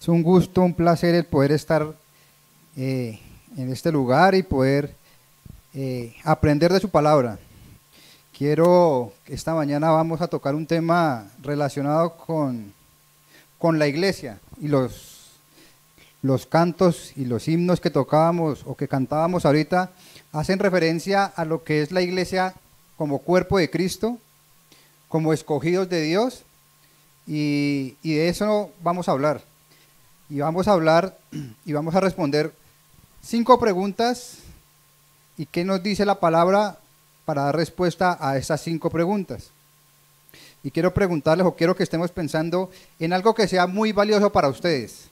Es un gusto, un placer el poder estar en este lugar y poder aprender de su palabra. Esta mañana vamos a tocar un tema relacionado con la iglesia y los cantos y los himnos que tocábamos o que cantábamos ahorita hacen referencia a lo que es la iglesia como cuerpo de Cristo, como escogidos de Dios, y de eso vamos a hablar. Y vamos a hablar y vamos a responder 5 preguntas y qué nos dice la palabra para dar respuesta a esas 5 preguntas. Y quiero preguntarles o quiero que estemos pensando en algo que sea muy valioso para ustedes,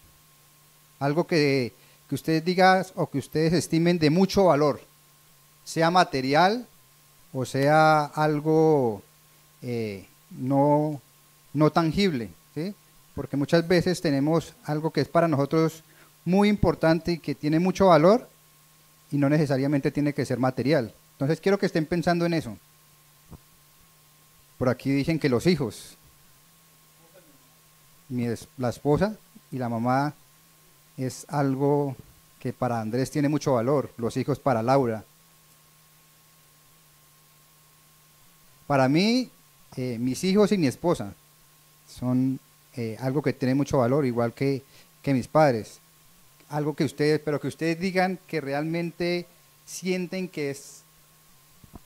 algo que ustedes digan o que ustedes estimen de mucho valor, sea material o sea algo no tangible, ¿sí? Porque muchas veces tenemos algo que es para nosotros muy importante y que tiene mucho valor y no necesariamente tiene que ser material. Entonces quiero que estén pensando en eso. Por aquí dicen que los hijos, la esposa y la mamá es algo que para Andrés tiene mucho valor, los hijos para Laura. Para mí, mis hijos y mi esposa son algo que tiene mucho valor, igual que mis padres. Algo que ustedes digan que realmente sienten que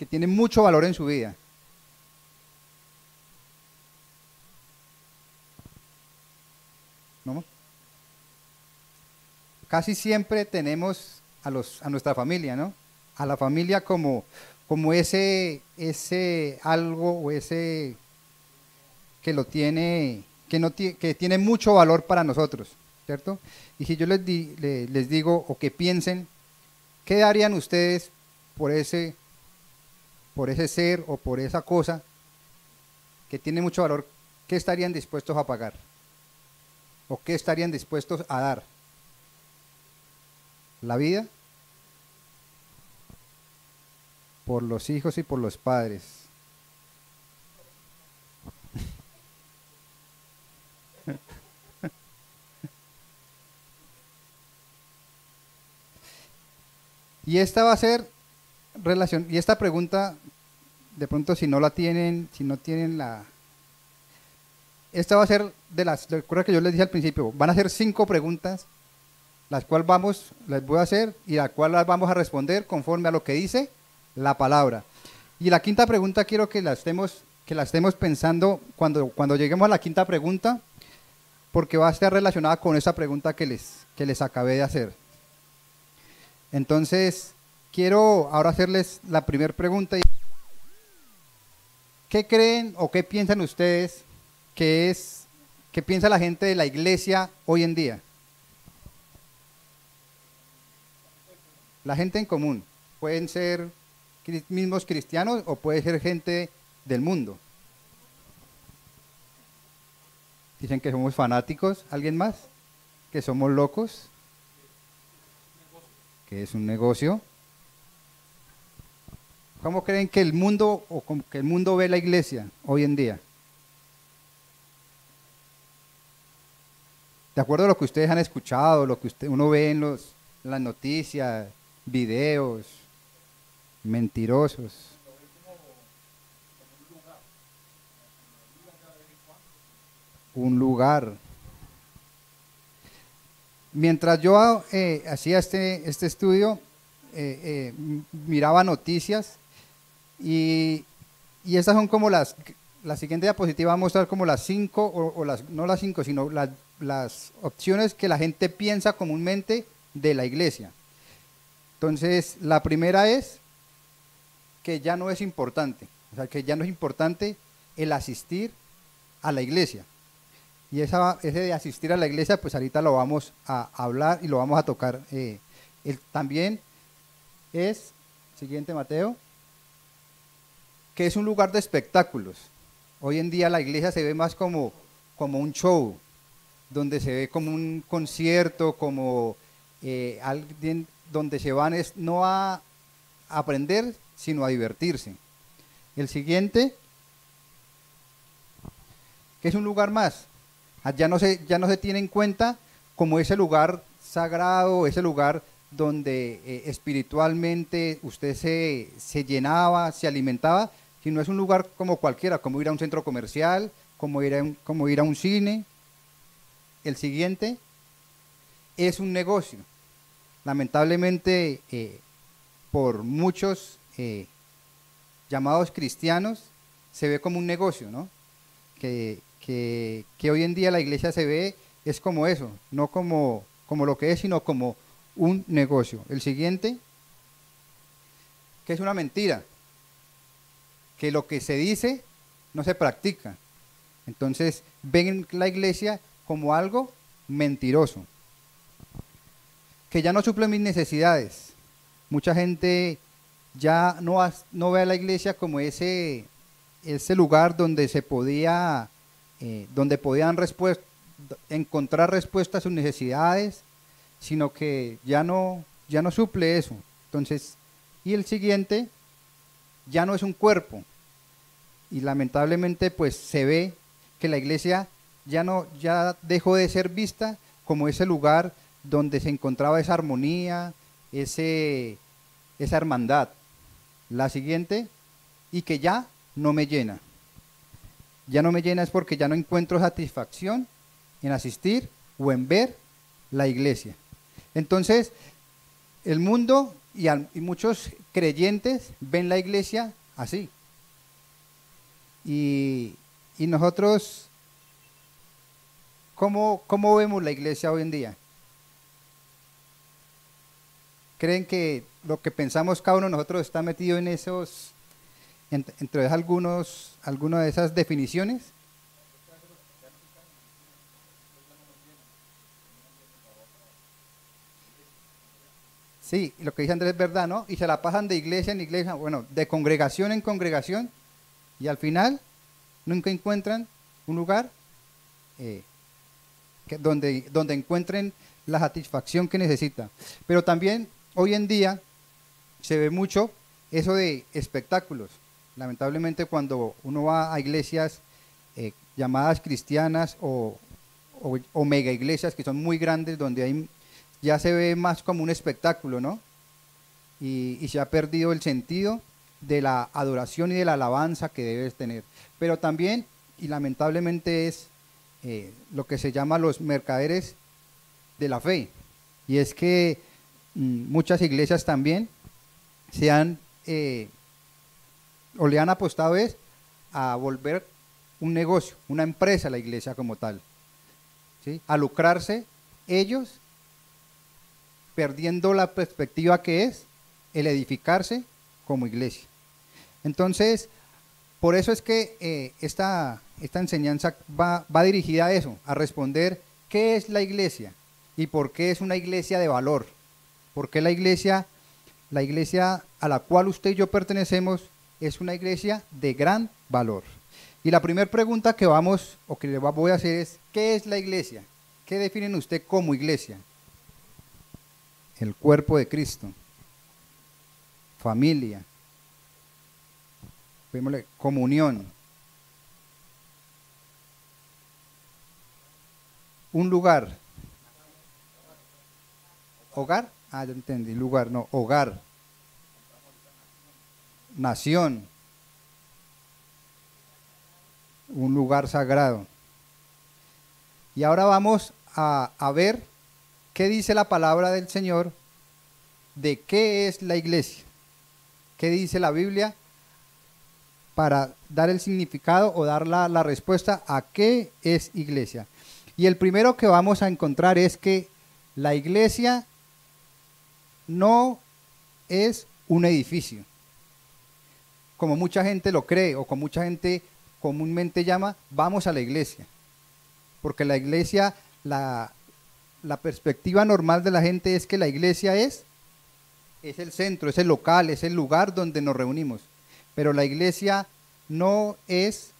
tiene mucho valor en su vida. ¿No? Casi siempre tenemos a nuestra familia, ¿no? A la familia como ese algo o ese que lo tiene, que tiene mucho valor para nosotros, ¿cierto? Y si yo les digo o que piensen, ¿qué darían ustedes por ese ser o por esa cosa que tiene mucho valor? ¿Qué estarían dispuestos a pagar? ¿O qué estarían dispuestos a dar? ¿La vida? Por los hijos y por los padres. Y esta va a ser y esta pregunta, de pronto si no tienen esta va a ser recuerda que yo les dije al principio, van a ser 5 preguntas, las cuales les voy a hacer y las cuales las vamos a responder conforme a lo que dice la palabra. Y la 5ª pregunta quiero que la estemos pensando cuando lleguemos a la 5ª pregunta, porque va a estar relacionada con esa pregunta que les acabé de hacer. Entonces, quiero ahora hacerles la primera pregunta. ¿Qué creen o qué piensan ustedes qué piensa la gente de la iglesia hoy en día? La gente en común. Pueden ser mismos cristianos o puede ser gente del mundo. Dicen que somos fanáticos. ¿Alguien más? ¿Que somos locos? ¿Que es un negocio? ¿Cómo creen que el mundo ve la iglesia hoy en día? De acuerdo a lo que ustedes han escuchado, lo que uno ve en las noticias, videos, mentirosos. Un lugar. Mientras yo hacía este estudio, miraba noticias y estas son como la siguiente diapositiva va a mostrar como las 5 no las 5, sino las opciones que la gente piensa comúnmente de la iglesia. Entonces, la primera es que ya no es importante, o sea, que ya no es importante el asistir a la iglesia. Y ese de asistir a la iglesia, pues ahorita lo vamos a hablar y lo vamos a tocar. También es, siguiente Mateo, que es un lugar de espectáculos. Hoy en día la iglesia se ve más como un show, donde se ve como un concierto, como alguien donde se van no a aprender, sino a divertirse. El siguiente, que es un lugar más. Ya no se tiene en cuenta como ese lugar sagrado, ese lugar donde espiritualmente usted se llenaba, se alimentaba, sino es un lugar como cualquiera, como ir a un centro comercial, como ir a un cine. El siguiente es un negocio. Lamentablemente, por muchos llamados cristianos, se ve como un negocio, ¿no? Que hoy en día la iglesia se ve es como eso, no como lo que es, sino como un negocio. El siguiente, que es una mentira, que lo que se dice no se practica. Entonces ven la iglesia como algo mentiroso, que ya no suple mis necesidades. Mucha gente ya no ve a la iglesia como ese lugar donde se podía, donde podían encontrar respuestas a sus necesidades, sino que ya no suple eso. Entonces, y el siguiente, ya no es un cuerpo. Y lamentablemente pues se ve que la iglesia ya dejó de ser vista como ese lugar donde se encontraba esa armonía, esa hermandad. La siguiente, y que ya no me llena. Ya no me llena es porque ya no encuentro satisfacción en asistir o en ver la iglesia. Entonces, el mundo y muchos creyentes ven la iglesia así. Y nosotros, ¿cómo vemos la iglesia hoy en día? ¿Creen que lo que pensamos cada uno de nosotros está metido en entre algunas de esas definiciones? Sí, lo que dice Andrés es verdad, ¿no? Y se la pasan de iglesia en iglesia, bueno, de congregación en congregación, y al final nunca encuentran un lugar eh, donde encuentren la satisfacción que necesitan. Pero también hoy en día se ve mucho eso de espectáculos. Lamentablemente cuando uno va a iglesias llamadas cristianas o mega iglesias que son muy grandes, donde ya se ve más como un espectáculo, ¿no? Y se ha perdido el sentido de la adoración y de la alabanza que debes tener. Pero también, y lamentablemente es lo que se llama los mercaderes de la fe. Y es que muchas iglesias también se han o le han apostado a volver un negocio, una empresa la iglesia como tal, ¿sí? A lucrarse ellos, perdiendo la perspectiva que es el edificarse como iglesia. Entonces, por eso es que esta enseñanza va dirigida a eso, a responder qué es la iglesia y por qué es una iglesia de valor, por qué la iglesia a la cual usted y yo pertenecemos es una iglesia de gran valor. Y la primera pregunta que le voy a hacer es, ¿qué es la iglesia? ¿Qué definen usted como iglesia? El cuerpo de Cristo, familia, comunión, un lugar, hogar, ya entendí, lugar, no, hogar, nación, un lugar sagrado. Y ahora vamos a ver qué dice la palabra del Señor de qué es la iglesia, qué dice la Biblia para dar el significado o dar la respuesta a qué es iglesia. Y el primero que vamos a encontrar es que la iglesia no es un edificio, como mucha gente lo cree o como mucha gente comúnmente llama, vamos a la iglesia. Porque la iglesia, la perspectiva normal de la gente es que la iglesia es el centro, es el local, es el lugar donde nos reunimos. Pero la iglesia no es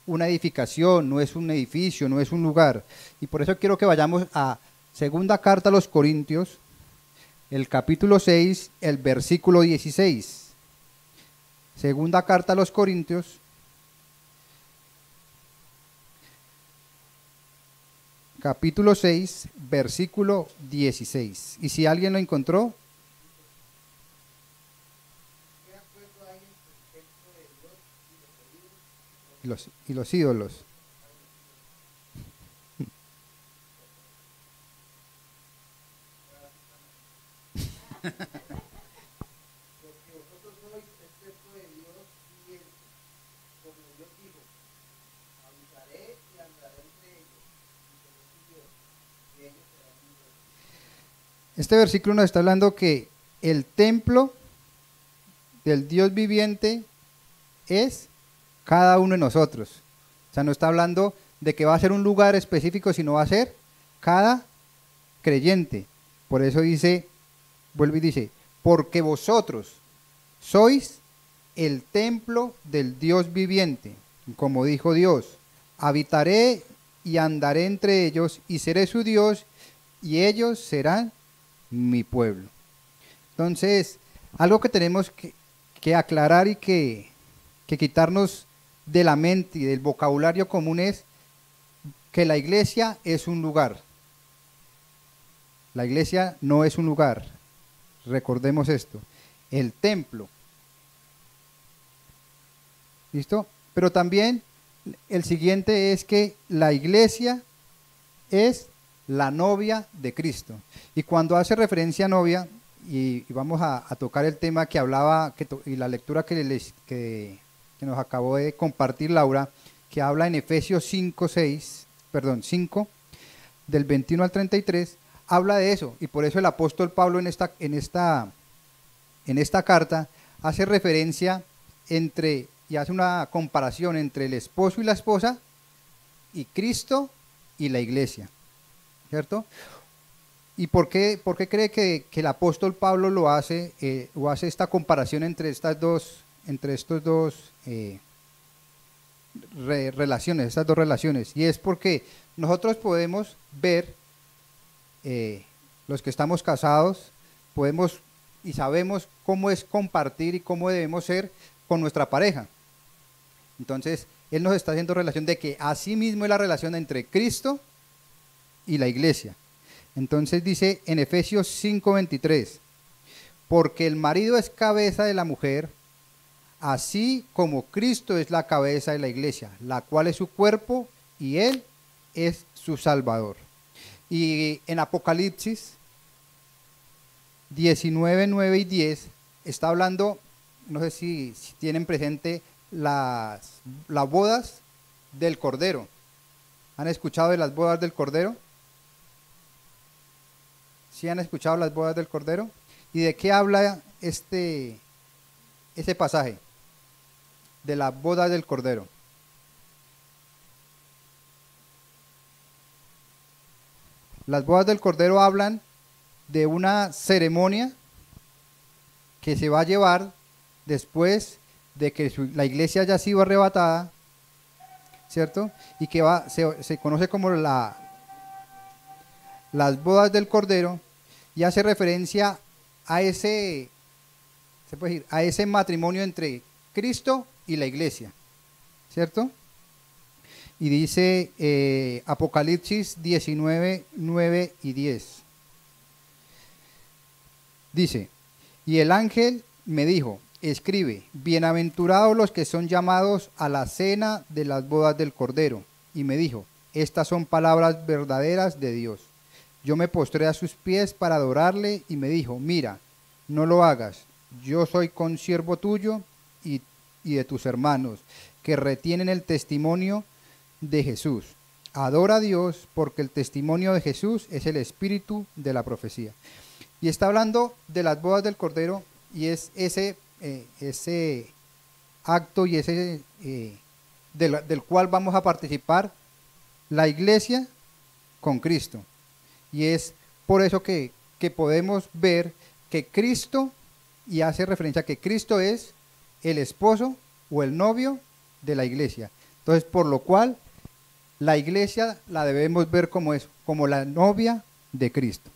una edificación, no es un edificio, no es un lugar. Y por eso quiero que vayamos a segunda carta a los Corintios, el capítulo 6, el versículo 16. Segunda carta a los Corintios, capítulo 6, versículo 16. Y si alguien lo encontró, y los ídolos. Este versículo nos está hablando que el templo del Dios viviente es cada uno de nosotros. O sea, no está hablando de que va a ser un lugar específico, sino va a ser cada creyente. Por eso dice, vuelve y dice, porque vosotros sois el templo del Dios viviente. Como dijo Dios, habitaré y andaré entre ellos y seré su Dios y ellos serán mi pueblo. Entonces, algo que tenemos que aclarar y que quitarnos de la mente y del vocabulario común es que la iglesia es un lugar. La iglesia no es un lugar. Recordemos esto. El templo. ¿Listo? Pero también el siguiente es que la iglesia es la novia de Cristo. Y cuando hace referencia a novia, y vamos a tocar el tema que hablaba, y la lectura que nos acabó de compartir Laura, que habla en Efesios 5, del 21 al 33, habla de eso, y por eso el apóstol Pablo en esta carta hace referencia y hace una comparación entre el esposo y la esposa, y Cristo y la iglesia, ¿cierto? ¿Y por qué cree que el apóstol Pablo lo hace, o hace esta comparación entre estos dos relaciones? Y es porque nosotros podemos ver, los que estamos casados, podemos y sabemos cómo es compartir y cómo debemos ser con nuestra pareja. Entonces, él nos está haciendo relación de que así mismo es la relación entre Cristo y la iglesia. Entonces dice en Efesios 5:23, porque el marido es cabeza de la mujer, así como Cristo es la cabeza de la iglesia, la cual es su cuerpo y él es su Salvador. Y en Apocalipsis 19, 9 y 10 está hablando, no sé si tienen presente las bodas del Cordero. ¿Han escuchado de las bodas del Cordero? ¿Sí han escuchado las bodas del Cordero? ¿Y de qué habla ese pasaje? De las bodas del Cordero. Las bodas del Cordero hablan de una ceremonia que se va a llevar después de que la iglesia haya sido arrebatada, ¿cierto? Y que se conoce como las bodas del Cordero, y hace referencia a ese matrimonio entre Cristo y la iglesia, ¿cierto? Y dice Apocalipsis 19, 9 y 10. Dice, y el ángel me dijo, escribe, bienaventurados los que son llamados a la cena de las bodas del Cordero. Y me dijo, estas son palabras verdaderas de Dios. Yo me postré a sus pies para adorarle y me dijo, mira, no lo hagas, yo soy consiervo tuyo y de tus hermanos, que retienen el testimonio de Jesús. Adora a Dios, porque el testimonio de Jesús es el espíritu de la profecía. Y está hablando de las bodas del Cordero, y es ese acto y del cual vamos a participar la iglesia con Cristo. Y es por eso que podemos ver que Cristo, y hace referencia a que Cristo es el esposo o el novio de la iglesia. Entonces, por lo cual, la iglesia la debemos ver como eso, como la novia de Cristo.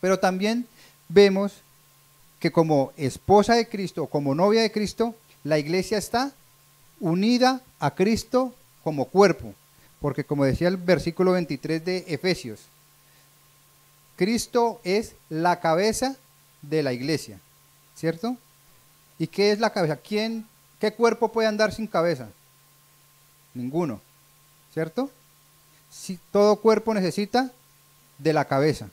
Pero también vemos que como esposa de Cristo, o como novia de Cristo, la iglesia está unida a Cristo como cuerpo. Porque como decía el versículo 23 de Efesios, Cristo es la cabeza de la iglesia, ¿cierto? ¿Y qué es la cabeza? ¿Qué cuerpo puede andar sin cabeza? Ninguno, ¿cierto? Si, todo cuerpo necesita de la cabeza.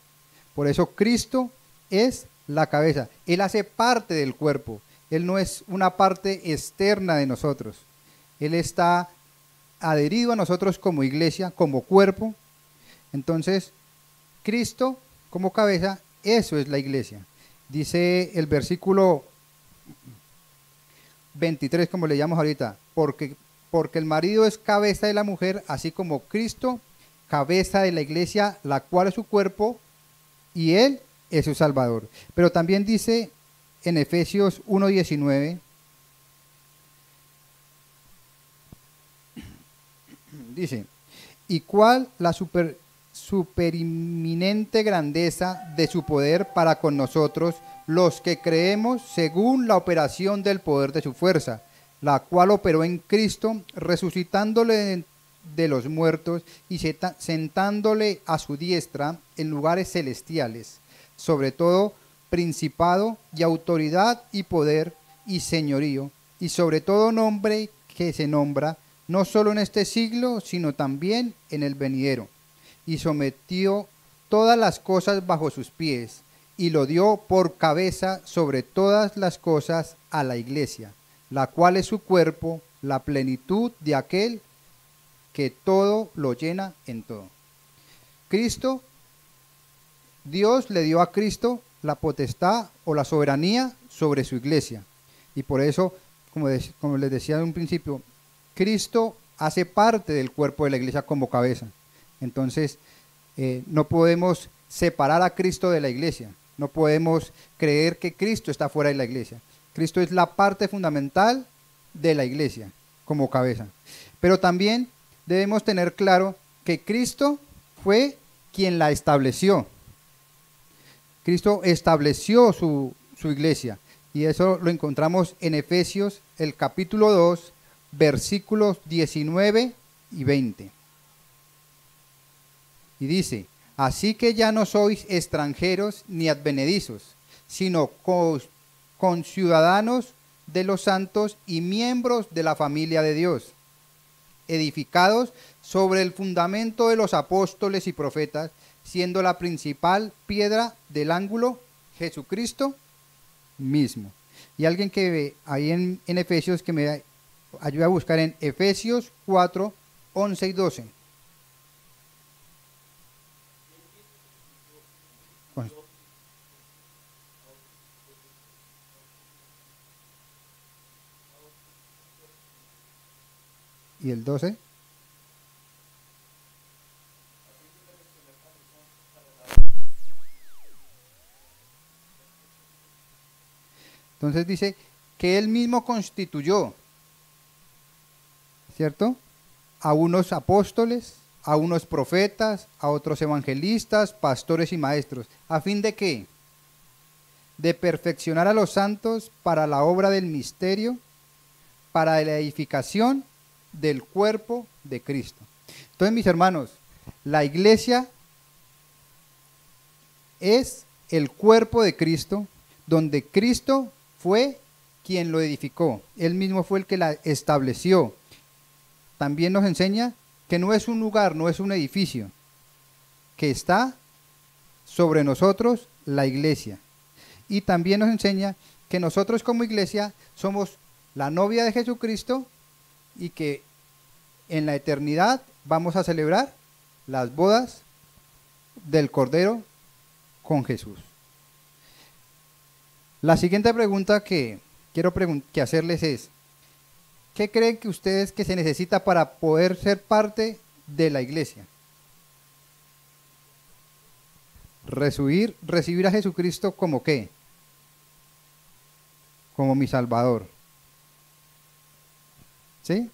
Por eso Cristo es la cabeza. Él hace parte del cuerpo. Él no es una parte externa de nosotros. Él está adherido a nosotros como iglesia, como cuerpo. Entonces, Cristo como cabeza, eso es la iglesia. Dice el versículo 23, como le llamamos ahorita, porque el marido es cabeza de la mujer, así como Cristo, cabeza de la iglesia, la cual es su cuerpo, y Él es su Salvador. Pero también dice en Efesios 1:19, dice, y cuál la superinminente grandeza de su poder para con nosotros, los que creemos según la operación del poder de su fuerza, la cual operó en Cristo, resucitándole de los muertos y sentándole a su diestra en lugares celestiales, sobre todo principado y autoridad y poder y señorío, y sobre todo nombre que se nombra, no solo en este siglo, sino también en el venidero. Y sometió todas las cosas bajo sus pies, y lo dio por cabeza sobre todas las cosas a la iglesia, la cual es su cuerpo, la plenitud de aquel que todo lo llena en todo. Cristo, Dios le dio a Cristo la potestad o la soberanía sobre su iglesia. Y por eso, como les decía en un principio, Cristo hace parte del cuerpo de la iglesia como cabeza. Entonces, no podemos separar a Cristo de la iglesia. No podemos creer que Cristo está fuera de la iglesia. Cristo es la parte fundamental de la iglesia como cabeza. Pero también debemos tener claro que Cristo fue quien la estableció. Cristo estableció su iglesia. Y eso lo encontramos en Efesios, el capítulo 2, versículos 19 y 20. Y dice, así que ya no sois extranjeros ni advenedizos, sino conciudadanos de los santos y miembros de la familia de Dios, edificados sobre el fundamento de los apóstoles y profetas, siendo la principal piedra del ángulo Jesucristo mismo. Y alguien que ve ahí en Efesios, que me ayude a buscar en Efesios 4, 11 y 12. ¿Y el 12? Entonces dice que él mismo constituyó, ¿cierto? A unos apóstoles, a unos profetas, a otros evangelistas, pastores y maestros. ¿A fin de qué? De perfeccionar a los santos para la obra del misterio, para la edificación del cuerpo de Cristo. Entonces, mis hermanos, la iglesia es el cuerpo de Cristo, donde Cristo fue quien lo edificó. Él mismo fue el que la estableció. También nos enseña que no es un lugar, no es un edificio, que está sobre nosotros la iglesia. Y también nos enseña que nosotros como iglesia somos la novia de Jesucristo y que en la eternidad vamos a celebrar las bodas del Cordero con Jesús. La siguiente pregunta que quiero hacerles es, ¿qué creen que ustedes que se necesita para poder ser parte de la iglesia? Recibir a Jesucristo como ¿qué? Como mi Salvador. ¿Sí?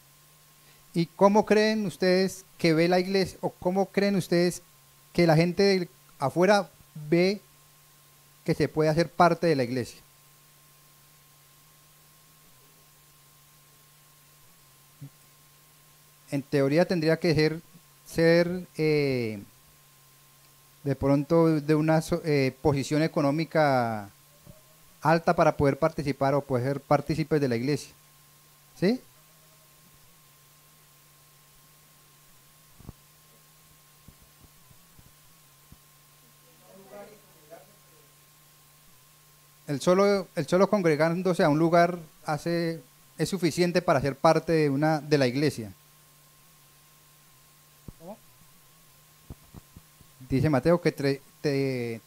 ¿Y cómo creen ustedes que ve la iglesia, o cómo creen ustedes que la gente de afuera ve que se puede hacer parte de la iglesia? En teoría tendría que ser ser de pronto de una posición económica alta para poder participar o poder ser partícipes de la iglesia. ¿Sí? El solo congregándose a un lugar es suficiente para ser parte de la iglesia. ¿Cómo? Dice Mateo que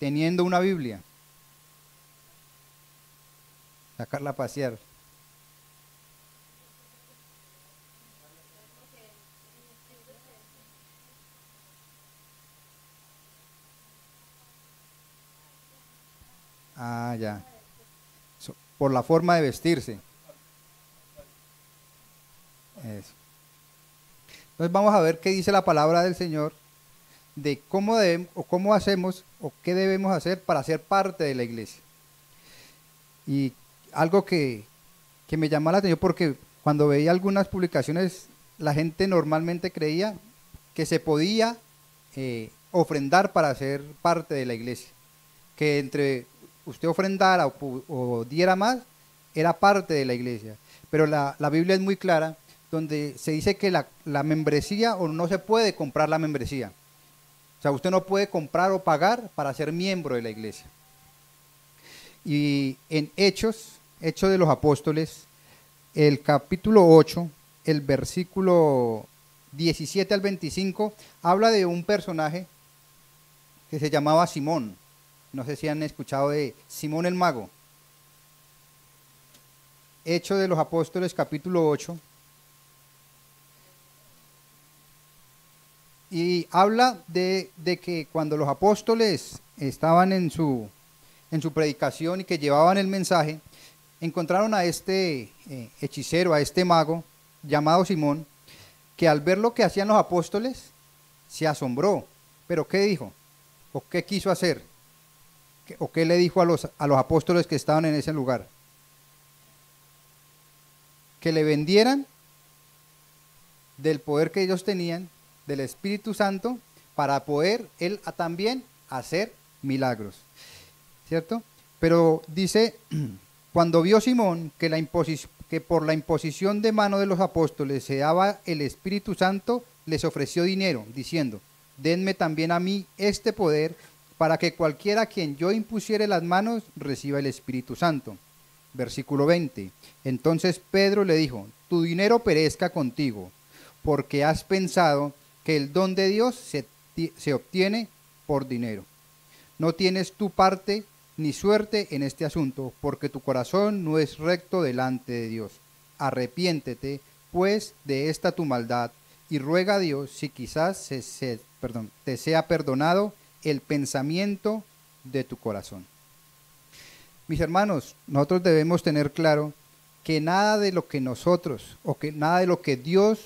teniendo una Biblia, sacarla a pasear. Ah, ya. Por la forma de vestirse. Eso. Entonces vamos a ver qué dice la palabra del Señor de cómo debemos, o cómo hacemos, o qué debemos hacer para ser parte de la iglesia. Y algo que me llama la atención porque cuando veía algunas publicaciones, la gente normalmente creía que se podía ofrendar para ser parte de la iglesia. Que entre usted ofrendara o diera más, era parte de la iglesia. Pero la Biblia es muy clara, donde se dice que la membresía, o no se puede comprar la membresía. O sea, usted no puede comprar o pagar para ser miembro de la iglesia. Y en Hechos de los Apóstoles, el capítulo 8, el versículo 17 al 25, habla de un personaje que se llamaba Simón. No sé si han escuchado de Simón el Mago. Hechos de los Apóstoles, capítulo 8. Y habla de que cuando los apóstoles estaban en su predicación y que llevaban el mensaje, encontraron a este hechicero, a este mago llamado Simón, que al ver lo que hacían los apóstoles, se asombró. ¿Pero qué dijo? ¿O qué quiso hacer? ¿O qué le dijo a los apóstoles que estaban en ese lugar? Que le vendieran del poder que ellos tenían, del Espíritu Santo, para poder él también hacer milagros, ¿cierto? Pero dice, cuando vio Simón que por la imposición de mano de los apóstoles se daba el Espíritu Santo, les ofreció dinero, diciendo, denme también a mí este poder, para que cualquiera a quien yo impusiere las manos reciba el Espíritu Santo. Versículo 20. Entonces Pedro le dijo, tu dinero perezca contigo, porque has pensado que el don de Dios se obtiene por dinero. No tienes tu parte ni suerte en este asunto, porque tu corazón no es recto delante de Dios. Arrepiéntete, pues, de esta tu maldad, y ruega a Dios si quizás te sea perdonado el pensamiento de tu corazón. Mis hermanos, nosotros debemos tener claro que nada de lo que nosotros, o que nada de lo que Dios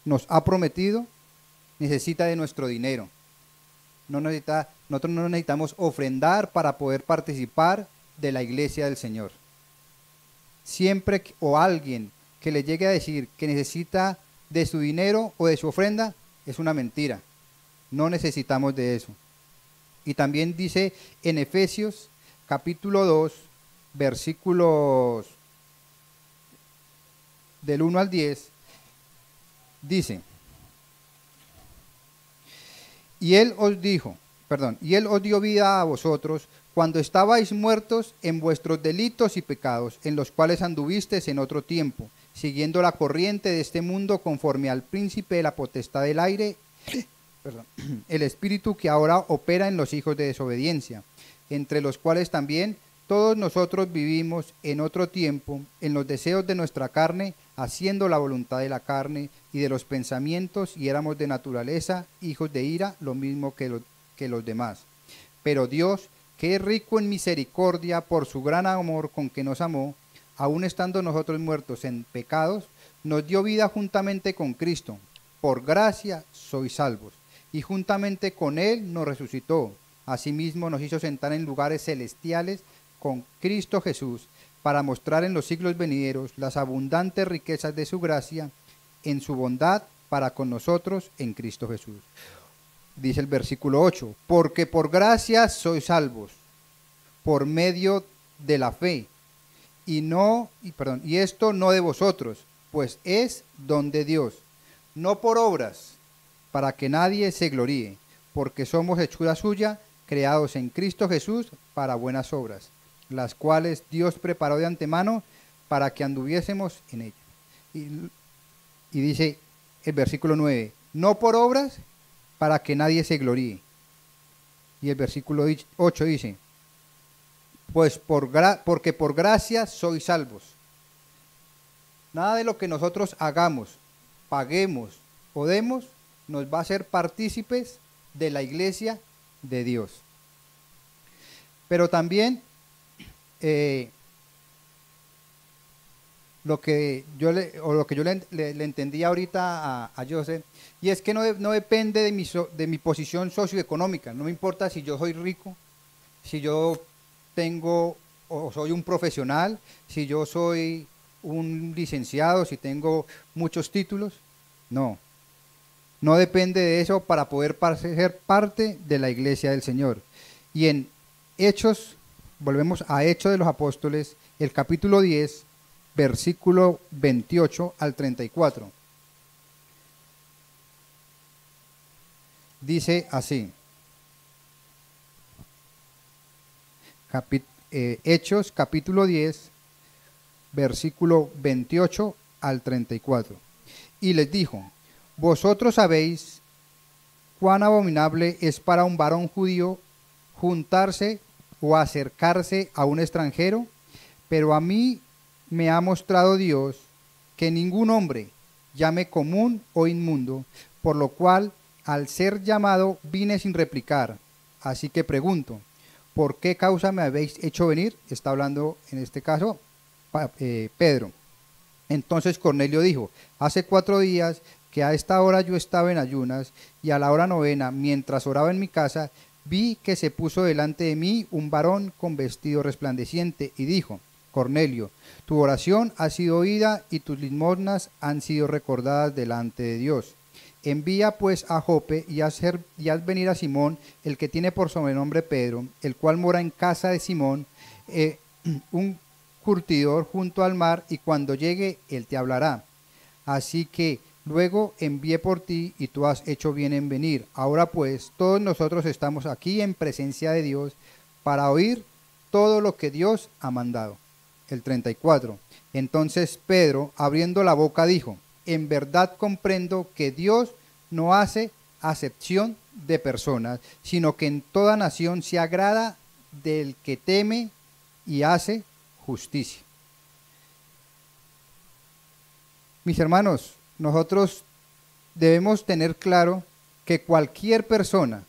nos ha prometido, necesita de nuestro dinero. Nosotros no necesitamos ofrendar para poder participar de la iglesia del Señor. Siempre o alguien que le llegue a decir que necesita de su dinero o de su ofrenda, es una mentira. No necesitamos de eso. Y también dice en Efesios capítulo 2, versículos del 1 al 10, dice, y él os dio vida a vosotros cuando estabais muertos en vuestros delitos y pecados, en los cuales anduvisteis en otro tiempo, siguiendo la corriente de este mundo conforme al príncipe de la potestad del aire, el espíritu que ahora opera en los hijos de desobediencia, entre los cuales también todos nosotros vivimos en otro tiempo, en los deseos de nuestra carne, haciendo la voluntad de la carne y de los pensamientos, y éramos de naturaleza hijos de ira, lo mismo que los demás. Pero Dios, que es rico en misericordia por su gran amor con que nos amó, aun estando nosotros muertos en pecados, nos dio vida juntamente con Cristo. Por gracia sois salvos, y juntamente con Él nos resucitó. Asimismo nos hizo sentar en lugares celestiales con Cristo Jesús, para mostrar en los siglos venideros las abundantes riquezas de su gracia, en su bondad para con nosotros en Cristo Jesús. Dice el versículo 8, porque por gracia sois salvos, por medio de la fe, y esto no de vosotros, pues es don de Dios, no por obras, para que nadie se gloríe, porque somos hechura suya, creados en Cristo Jesús para buenas obras, las cuales Dios preparó de antemano para que anduviésemos en ellas. Y dice el versículo 9, no por obras, para que nadie se gloríe. Y el versículo 8 dice, pues porque por gracia sois salvos. Nada de lo que nosotros hagamos, paguemos o demos, nos va a hacer partícipes de la iglesia de Dios. Pero también lo que yo le entendí ahorita a Joseph, y es que no depende de mi posición socioeconómica. No me importa si yo soy rico, si yo tengo o soy un profesional, si yo soy un licenciado, si tengo muchos títulos. No depende de eso para poder ser parte de la iglesia del Señor. Y en Hechos, volvemos a Hechos de los Apóstoles, el capítulo 10, versículo 28 al 34. Dice así. Hechos capítulo 10, versículo 28 al 34. Y les dijo, vosotros sabéis cuán abominable es para un varón judío juntarse o acercarse a un extranjero, pero a mí me ha mostrado Dios que ningún hombre llame común o inmundo, por lo cual al ser llamado vine sin replicar. Así que pregunto, ¿por qué causa me habéis hecho venir? Está hablando en este caso Pedro. Entonces Cornelio dijo, hace 4 días que a esta hora yo estaba en ayunas, y a la hora 9, mientras oraba en mi casa, vi que se puso delante de mí un varón con vestido resplandeciente, y dijo, Cornelio, tu oración ha sido oída y tus limosnas han sido recordadas delante de Dios. Envía pues a Jope y haz venir a Simón, el que tiene por sobrenombre Pedro, el cual mora en casa de Simón, un curtidor junto al mar, y cuando llegue él te hablará. Así que luego envié por ti y tú has hecho bien en venir. Ahora pues todos nosotros estamos aquí en presencia de Dios para oír todo lo que Dios ha mandado. El 34. Entonces Pedro, abriendo la boca, dijo, en verdad comprendo que Dios no hace acepción de personas, sino que en toda nación se agrada del que teme y hace justicia. Mis hermanos, nosotros debemos tener claro que cualquier persona,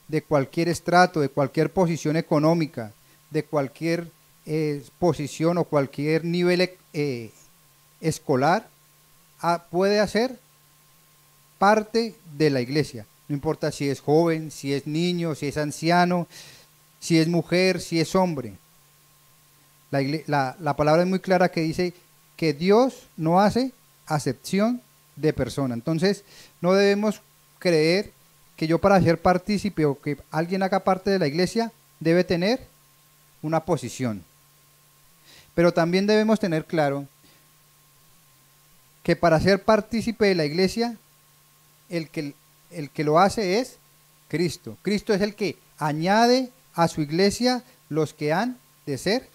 de cualquier estrato, de cualquier posición económica, de cualquier posición o cualquier nivel escolar, puede hacer parte de la iglesia. No importa si es joven, si es niño, si es anciano, si es mujer, si es hombre. La palabra es muy clara que dice que Dios no hace acepción de persona. Entonces, no debemos creer que yo, para ser partícipe o que alguien haga parte de la iglesia, debe tener una posición. Pero también debemos tener claro que para ser partícipe de la iglesia, el que lo hace es Cristo. Cristo es el que añade a su iglesia los que han de ser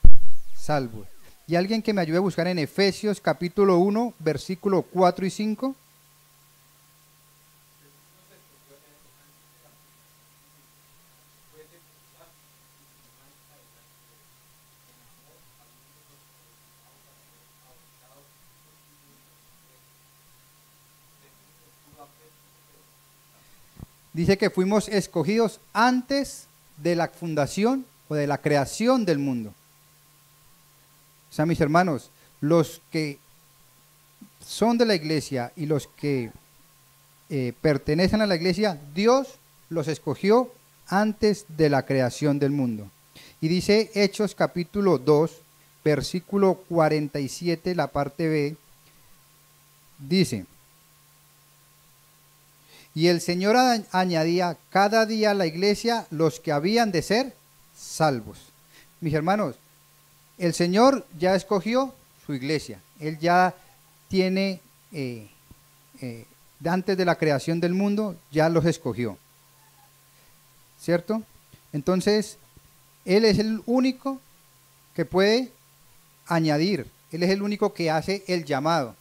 salvos. Y alguien que me ayude a buscar en Efesios capítulo 1, versículo 4 y 5. Dice que fuimos escogidos antes de la fundación o de la creación del mundo. O sea, mis hermanos, los que son de la iglesia y los que pertenecen a la iglesia, Dios los escogió antes de la creación del mundo. Y dice Hechos capítulo 2, versículo 47, la parte B, dice, Y el Señor añadía cada día a la iglesia los que habían de ser salvos. Mis hermanos, el Señor ya escogió su iglesia. Él ya tiene, antes de la creación del mundo, ya los escogió. ¿Cierto? Entonces, Él es el único que puede añadir. Él es el único que hace el llamado.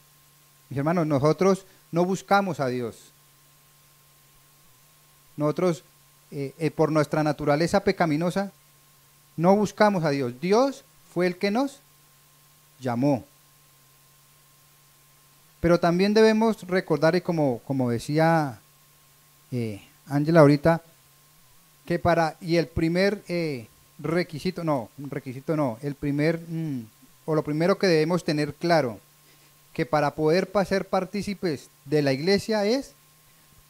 Mis hermanos, nosotros no buscamos a Dios. Nosotros, por nuestra naturaleza pecaminosa, no buscamos a Dios. Dios fue el que nos llamó. Pero también debemos recordar, y como decía Ángela ahorita, que el primer requisito no, lo primero que debemos tener claro, que para poder ser partícipes de la iglesia es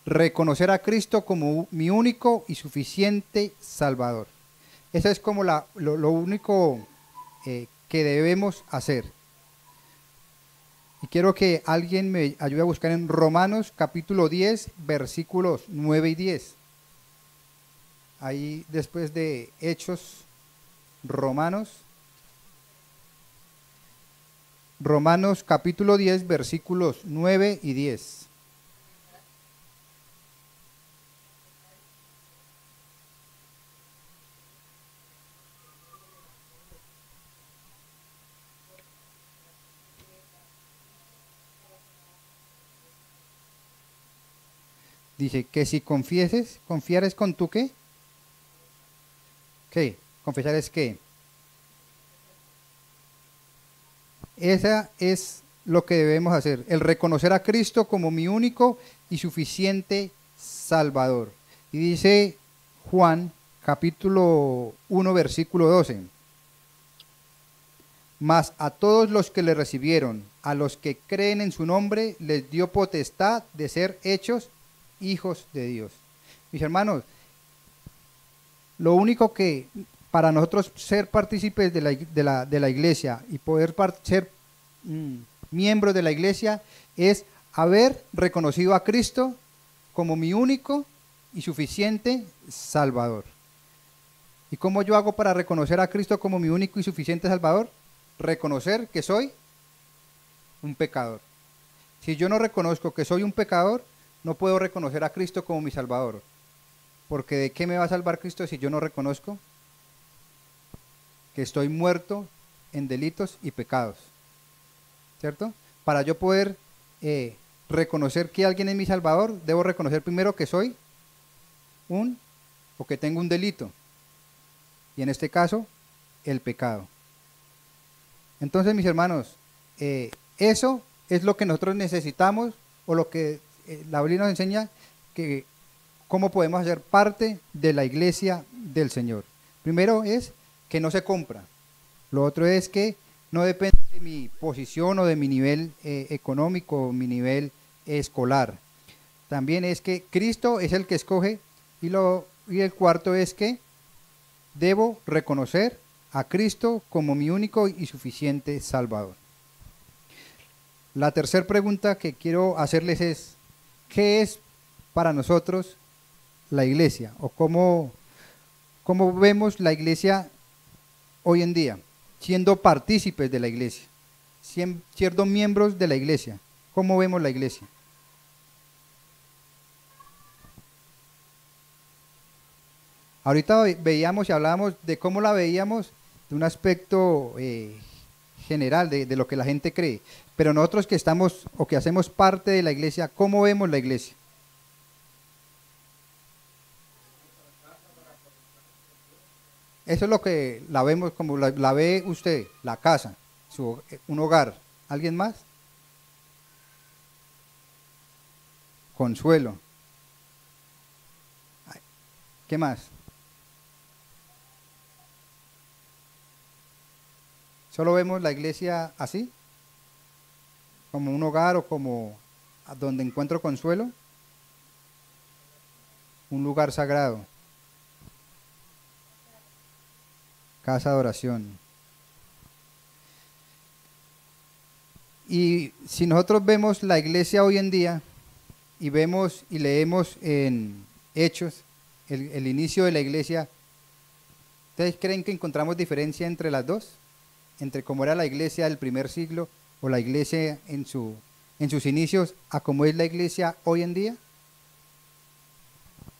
reconocer a Cristo como mi único y suficiente Salvador. Eso es como lo único que debemos hacer. Y quiero que alguien me ayude a buscar en Romanos capítulo 10, versículos 9 y 10. Ahí después de Hechos, Romanos capítulo 10, versículos 9 y 10. Dice que si confiares con tu ¿qué? ¿Qué? Confesar es ¿qué? Esa es lo que debemos hacer, el reconocer a Cristo como mi único y suficiente Salvador. Y dice Juan, capítulo 1, versículo 12. Mas a todos los que le recibieron, a los que creen en su nombre, les dio potestad de ser hechos hijos de Dios. Mis hermanos, lo único que para nosotros ser partícipes de la iglesia y poder ser miembros de la iglesia es haber reconocido a Cristo como mi único y suficiente Salvador. ¿Y cómo yo hago para reconocer a Cristo como mi único y suficiente Salvador? Reconocer que soy un pecador. Si yo no reconozco que soy un pecador, no puedo reconocer a Cristo como mi Salvador. Porque ¿de qué me va a salvar Cristo si yo no reconozco que estoy muerto en delitos y pecados? ¿Cierto? Para yo poder reconocer que alguien es mi Salvador, debo reconocer primero que soy o que tengo un delito. Y en este caso, el pecado. Entonces, mis hermanos, eso es lo que nosotros necesitamos, o lo que la Biblia nos enseña, que cómo podemos hacer parte de la iglesia del Señor. Primero es que no se compra. Lo otro es que no depende de mi posición o de mi nivel económico o mi nivel escolar. También es que Cristo es el que escoge, y el cuarto es que debo reconocer a Cristo como mi único y suficiente Salvador. La tercera pregunta que quiero hacerles es, ¿qué es para nosotros la iglesia? ¿O cómo vemos la iglesia hoy en día? Siendo partícipes de la iglesia, siendo miembros de la iglesia. ¿Cómo vemos la iglesia? Ahorita veíamos y hablábamos de cómo la veíamos de un aspecto general de lo que la gente cree, pero nosotros que estamos o que hacemos parte de la iglesia, ¿cómo vemos la iglesia? Eso es lo que la vemos, como la ve usted, la casa, un hogar. ¿Alguien más? Consuelo. ¿Qué más? ¿Solo vemos la iglesia así? ¿Como un hogar o como donde encuentro consuelo? Un lugar sagrado. Casa de oración. Y si nosotros vemos la iglesia hoy en día, y vemos y leemos en Hechos el inicio de la iglesia, ¿ustedes creen que encontramos diferencia entre las dos? Entre cómo era la iglesia del primer siglo o la iglesia en sus inicios a cómo es la iglesia hoy en día.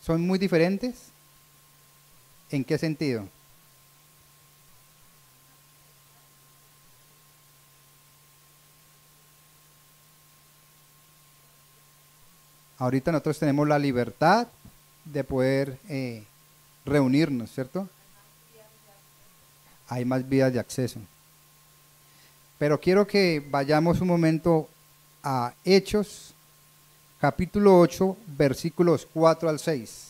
¿Son muy diferentes? ¿En qué sentido? Ahorita nosotros tenemos la libertad de poder reunirnos, ¿cierto? Hay más vías de acceso. Pero quiero que vayamos un momento a Hechos, capítulo 8, versículos 4 al 6.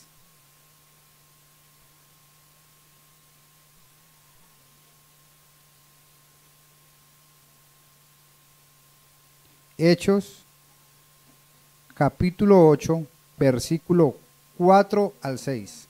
Hechos, capítulo 8, versículo 4 al 6.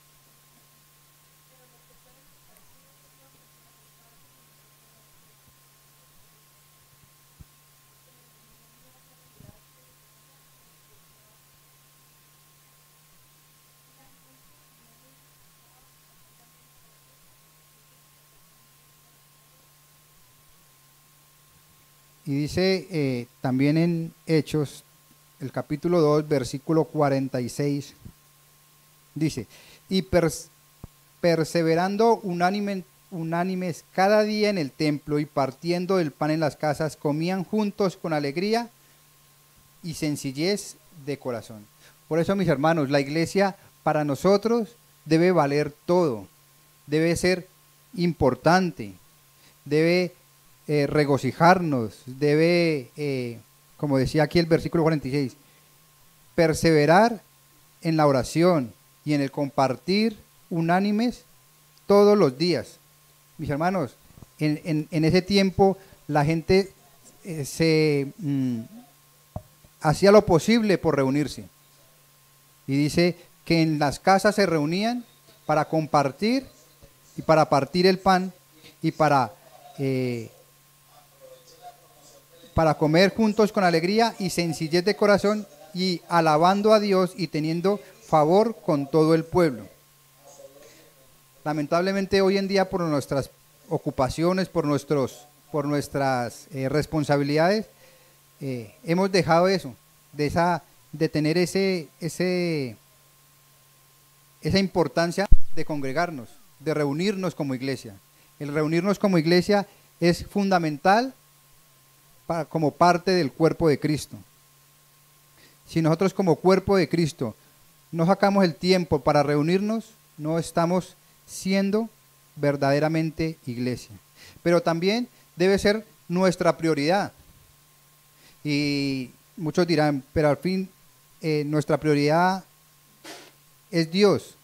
Y dice también en Hechos, el capítulo 2, versículo 46, dice, y perseverando unánimes cada día en el templo y partiendo el pan en las casas, comían juntos con alegría y sencillez de corazón. Por eso, mis hermanos, la iglesia para nosotros debe valer todo, debe ser importante, debe regocijarnos, debe, como decía aquí el versículo 46, perseverar en la oración y en el compartir unánimes todos los días. Mis hermanos, en ese tiempo la gente hacía lo posible por reunirse. Y dice que en las casas se reunían para compartir y para partir el pan y para comer juntos con alegría y sencillez de corazón y alabando a Dios y teniendo favor con todo el pueblo. Lamentablemente hoy en día por nuestras ocupaciones, por nuestras responsabilidades, hemos dejado eso, de tener esa importancia de congregarnos, de reunirnos como iglesia. El reunirnos como iglesia es fundamental como parte del cuerpo de Cristo. Si nosotros como cuerpo de Cristo no sacamos el tiempo para reunirnos, no estamos siendo verdaderamente iglesia. Pero también debe ser nuestra prioridad. Y muchos dirán, pero al fin nuestra prioridad es Dios.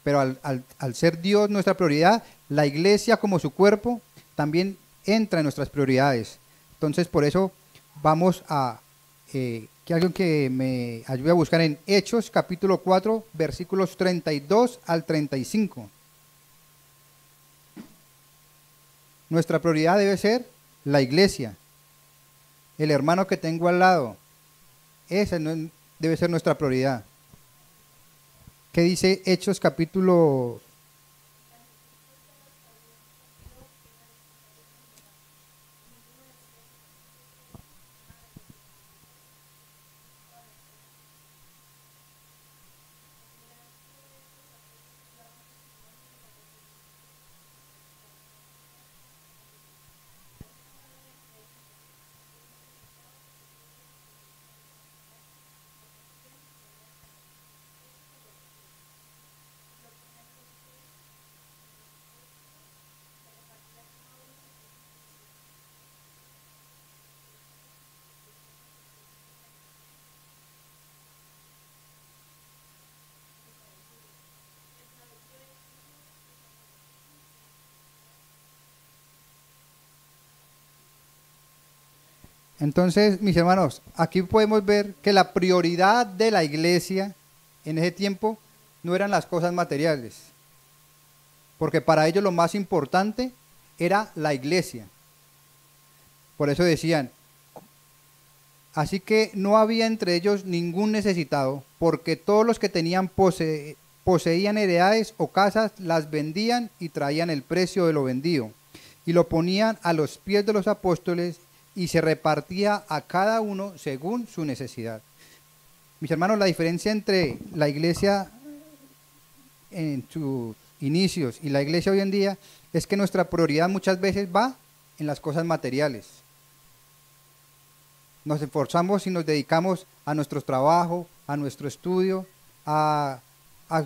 Pero al ser Dios nuestra prioridad, la iglesia como su cuerpo también entra en nuestras prioridades. Entonces, por eso vamos a que alguien que me ayude a buscar en Hechos, capítulo 4, versículos 32 al 35. Nuestra prioridad debe ser la iglesia, el hermano que tengo al lado. Esa debe ser nuestra prioridad. ¿Qué dice Hechos, capítulo? Entonces, mis hermanos, aquí podemos ver que la prioridad de la iglesia en ese tiempo no eran las cosas materiales, porque para ellos lo más importante era la iglesia. Por eso decían, Así que no había entre ellos ningún necesitado, porque todos los que tenían poseían heredades o casas, las vendían y traían el precio de lo vendido, y lo ponían a los pies de los apóstoles, y se repartía a cada uno según su necesidad. Mis hermanos, la diferencia entre la iglesia en sus inicios y la iglesia hoy en día es que nuestra prioridad muchas veces va en las cosas materiales. Nos esforzamos y nos dedicamos a nuestro trabajo, a nuestro estudio, a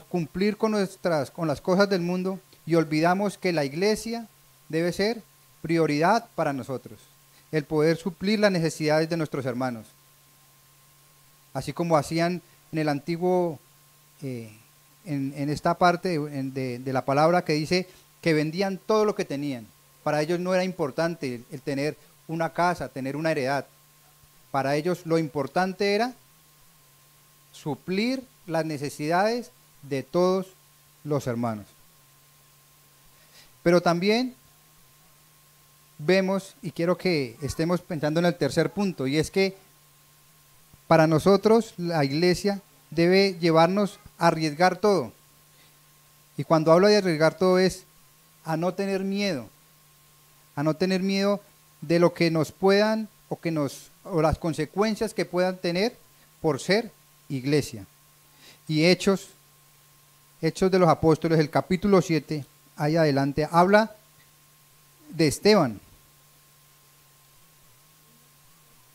cumplir con las cosas del mundo, y olvidamos que la iglesia debe ser prioridad para nosotros, el poder suplir las necesidades de nuestros hermanos, así como hacían en el antiguo, en esta parte de la palabra que dice que vendían todo lo que tenían. Para ellos no era importante el tener una casa, tener una heredad. Para ellos lo importante era suplir las necesidades de todos los hermanos. Pero también vemos, y quiero que estemos pensando en el tercer punto, y es que para nosotros la iglesia debe llevarnos a arriesgar todo. Y cuando hablo de arriesgar todo es a no tener miedo de lo que nos puedan o las consecuencias que puedan tener por ser iglesia. Y Hechos de los Apóstoles, el capítulo 7, ahí adelante, habla de Esteban.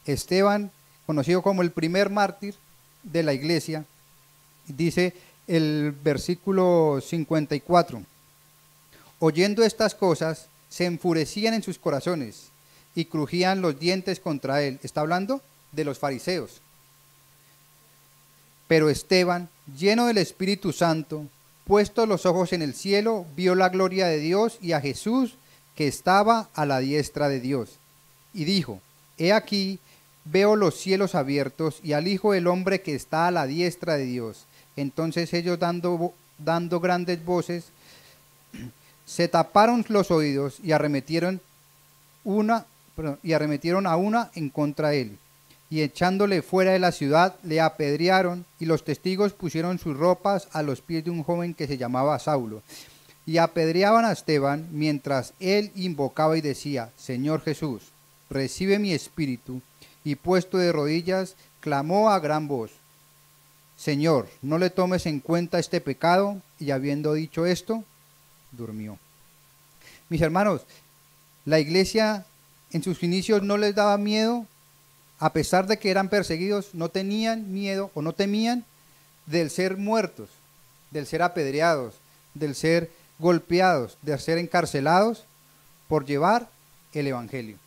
Esteban, conocido como el primer mártir de la iglesia, dice el versículo 54: oyendo estas cosas, se enfurecían en sus corazones y crujían los dientes contra él. Está hablando de los fariseos. Pero Esteban, lleno del Espíritu Santo, puestos los ojos en el cielo, vio la gloria de Dios y a Jesús que estaba a la diestra de Dios. Y dijo: he aquí, veo los cielos abiertos y al Hijo del Hombre que está a la diestra de Dios. Entonces ellos, dando grandes voces, se taparon los oídos y arremetieron a una en contra de él, y echándole fuera de la ciudad le apedrearon, y los testigos pusieron sus ropas a los pies de un joven que se llamaba Saulo, y apedreaban a Esteban mientras él invocaba y decía: Señor Jesús, recibe mi espíritu. Y puesto de rodillas, clamó a gran voz: Señor, no le tomes en cuenta este pecado. Y habiendo dicho esto, durmió. Mis hermanos, la iglesia en sus inicios no les daba miedo, a pesar de que eran perseguidos, no tenían miedo o no temían del ser muertos, del ser apedreados, del ser golpeados, de ser encarcelados por llevar el evangelio.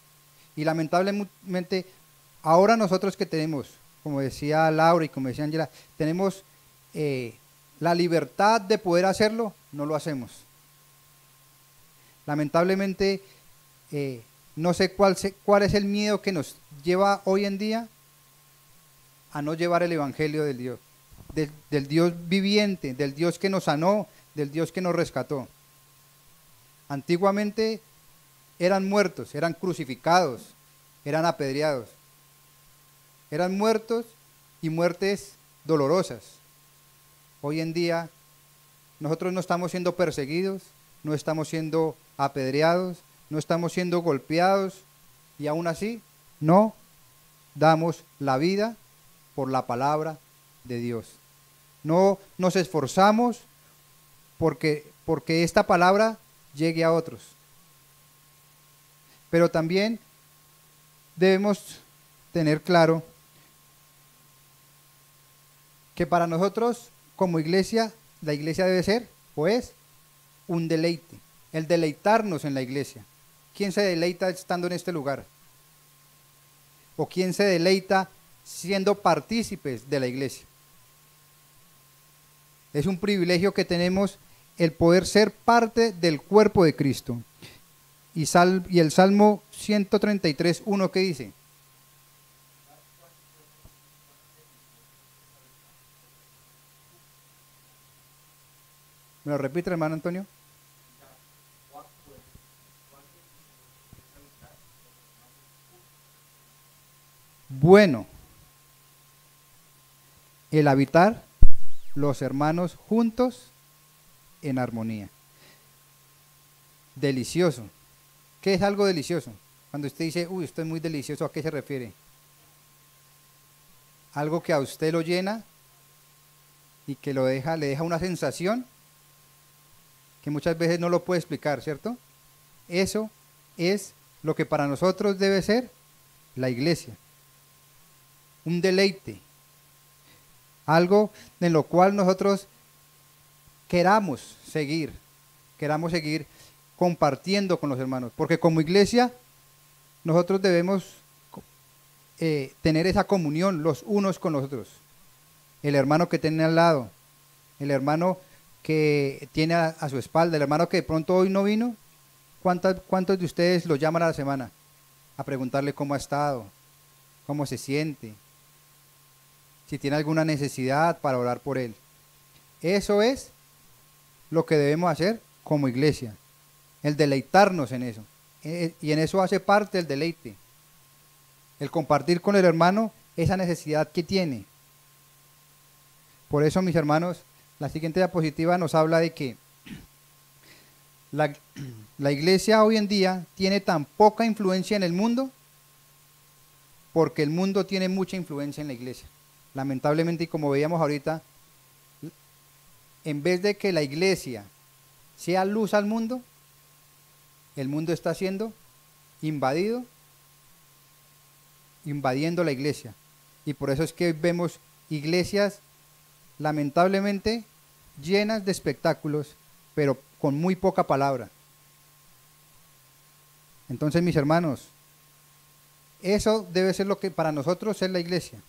Y lamentablemente, ahora nosotros que tenemos, como decía Laura y como decía Angela, tenemos la libertad de poder hacerlo, no lo hacemos. Lamentablemente, no sé cuál es el miedo que nos lleva hoy en día a no llevar el evangelio del Dios, del Dios viviente, del Dios que nos sanó, del Dios que nos rescató. Antiguamente eran muertos, eran crucificados, eran apedreados. Eran muertos y muertes dolorosas. Hoy en día nosotros no estamos siendo perseguidos, no estamos siendo apedreados, no estamos siendo golpeados, y aún así no damos la vida por la palabra de Dios. No nos esforzamos porque esta palabra llegue a otros. Pero también debemos tener claro que para nosotros como iglesia, la iglesia debe ser, pues, un deleite, el deleitarnos en la iglesia. ¿Quién se deleita estando en este lugar? ¿O quién se deleita siendo partícipes de la iglesia? Es un privilegio que tenemos el poder ser parte del cuerpo de Cristo. Y el Salmo 133:1, ¿qué dice? ¿Me lo repite, hermano Antonio? Bueno, el habitar los hermanos juntos en armonía. Delicioso. ¿Qué es algo delicioso? Cuando usted dice, uy, esto es muy delicioso, ¿a qué se refiere? Algo que a usted lo llena y que le deja una sensación que muchas veces no lo puede explicar, ¿cierto? Eso es lo que para nosotros debe ser la iglesia. Un deleite. Algo en lo cual nosotros queramos seguir compartiendo con los hermanos. Porque como iglesia nosotros debemos tener esa comunión los unos con los otros. El hermano que tiene al lado, el hermano que tiene a su espalda, el hermano que de pronto hoy no vino, ¿cuántos de ustedes lo llaman a la semana a preguntarle cómo ha estado, cómo se siente, si tiene alguna necesidad para orar por él? Eso es lo que debemos hacer como iglesia, el deleitarnos en eso. Y en eso hace parte el deleite, el compartir con el hermano esa necesidad que tiene. Por eso, mis hermanos, la siguiente diapositiva nos habla de que la iglesia hoy en día tiene tan poca influencia en el mundo porque el mundo tiene mucha influencia en la iglesia. Lamentablemente, y como veíamos ahorita, en vez de que la iglesia sea luz al mundo, el mundo está siendo invadiendo la iglesia. Y por eso es que vemos iglesias lamentablemente llenas de espectáculos, pero con muy poca palabra. Entonces, mis hermanos, eso debe ser lo que para nosotros es la iglesia.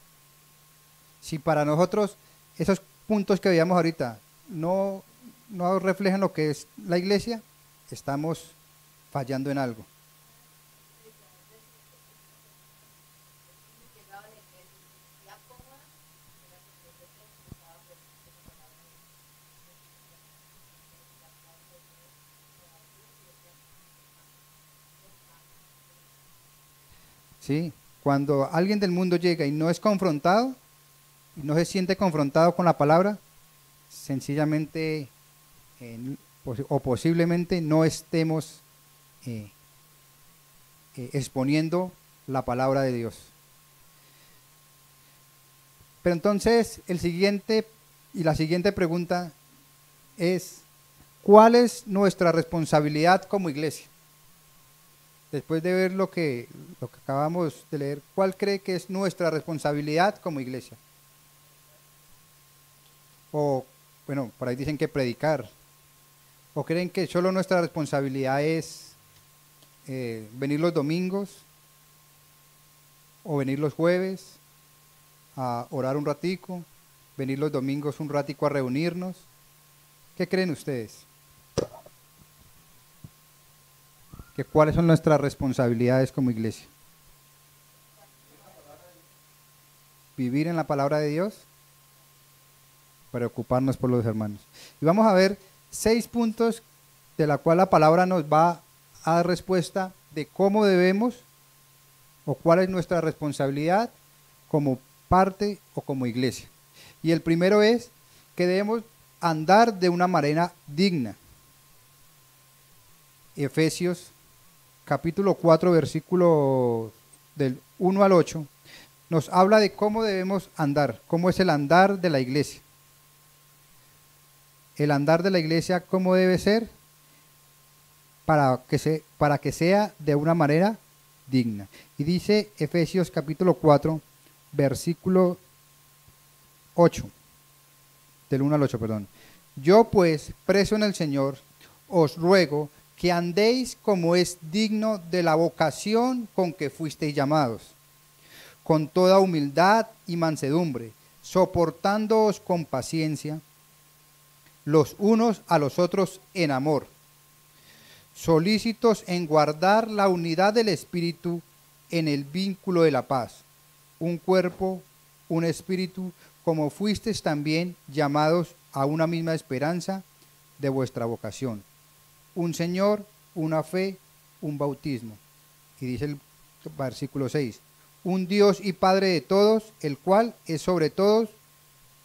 Si para nosotros esos puntos que veíamos ahorita no reflejan lo que es la iglesia, estamos fallando en algo. Sí, cuando alguien del mundo llega y no es confrontado, y no se siente confrontado con la palabra, sencillamente o posiblemente no estemos exponiendo la palabra de Dios. Pero entonces la siguiente pregunta es, ¿cuál es nuestra responsabilidad como iglesia? Después de ver lo que acabamos de leer, ¿cuál cree que es nuestra responsabilidad como iglesia? O, bueno, por ahí dicen que predicar. ¿O creen que solo nuestra responsabilidad es venir los domingos o venir los jueves a orar un ratico, venir los domingos un ratico a reunirnos? ¿Qué creen ustedes? ¿Cuáles son nuestras responsabilidades como iglesia? Vivir en la palabra de Dios, preocuparnos por los hermanos. Y vamos a ver 6 puntos de la cual la palabra nos va a dar respuesta de cómo debemos o cuál es nuestra responsabilidad como parte o como iglesia. Y el primero es que debemos andar de una manera digna. Efesios capítulo 4, versículo del 1 al 8, nos habla de cómo debemos andar, cómo es el andar de la iglesia. El andar de la iglesia, ¿cómo debe ser? Para que sea de una manera digna. Y dice Efesios capítulo 4, versículo 8, del 1 al 8, perdón. Yo pues, preso en el Señor, os ruego que andéis como es digno de la vocación con que fuisteis llamados, con toda humildad y mansedumbre, soportándoos con paciencia los unos a los otros en amor, solícitos en guardar la unidad del Espíritu en el vínculo de la paz, un cuerpo, un espíritu, como fuisteis también llamados a una misma esperanza de vuestra vocación. Un Señor, una fe, un bautismo. Y dice el versículo 6, un Dios y Padre de todos, el cual es sobre todos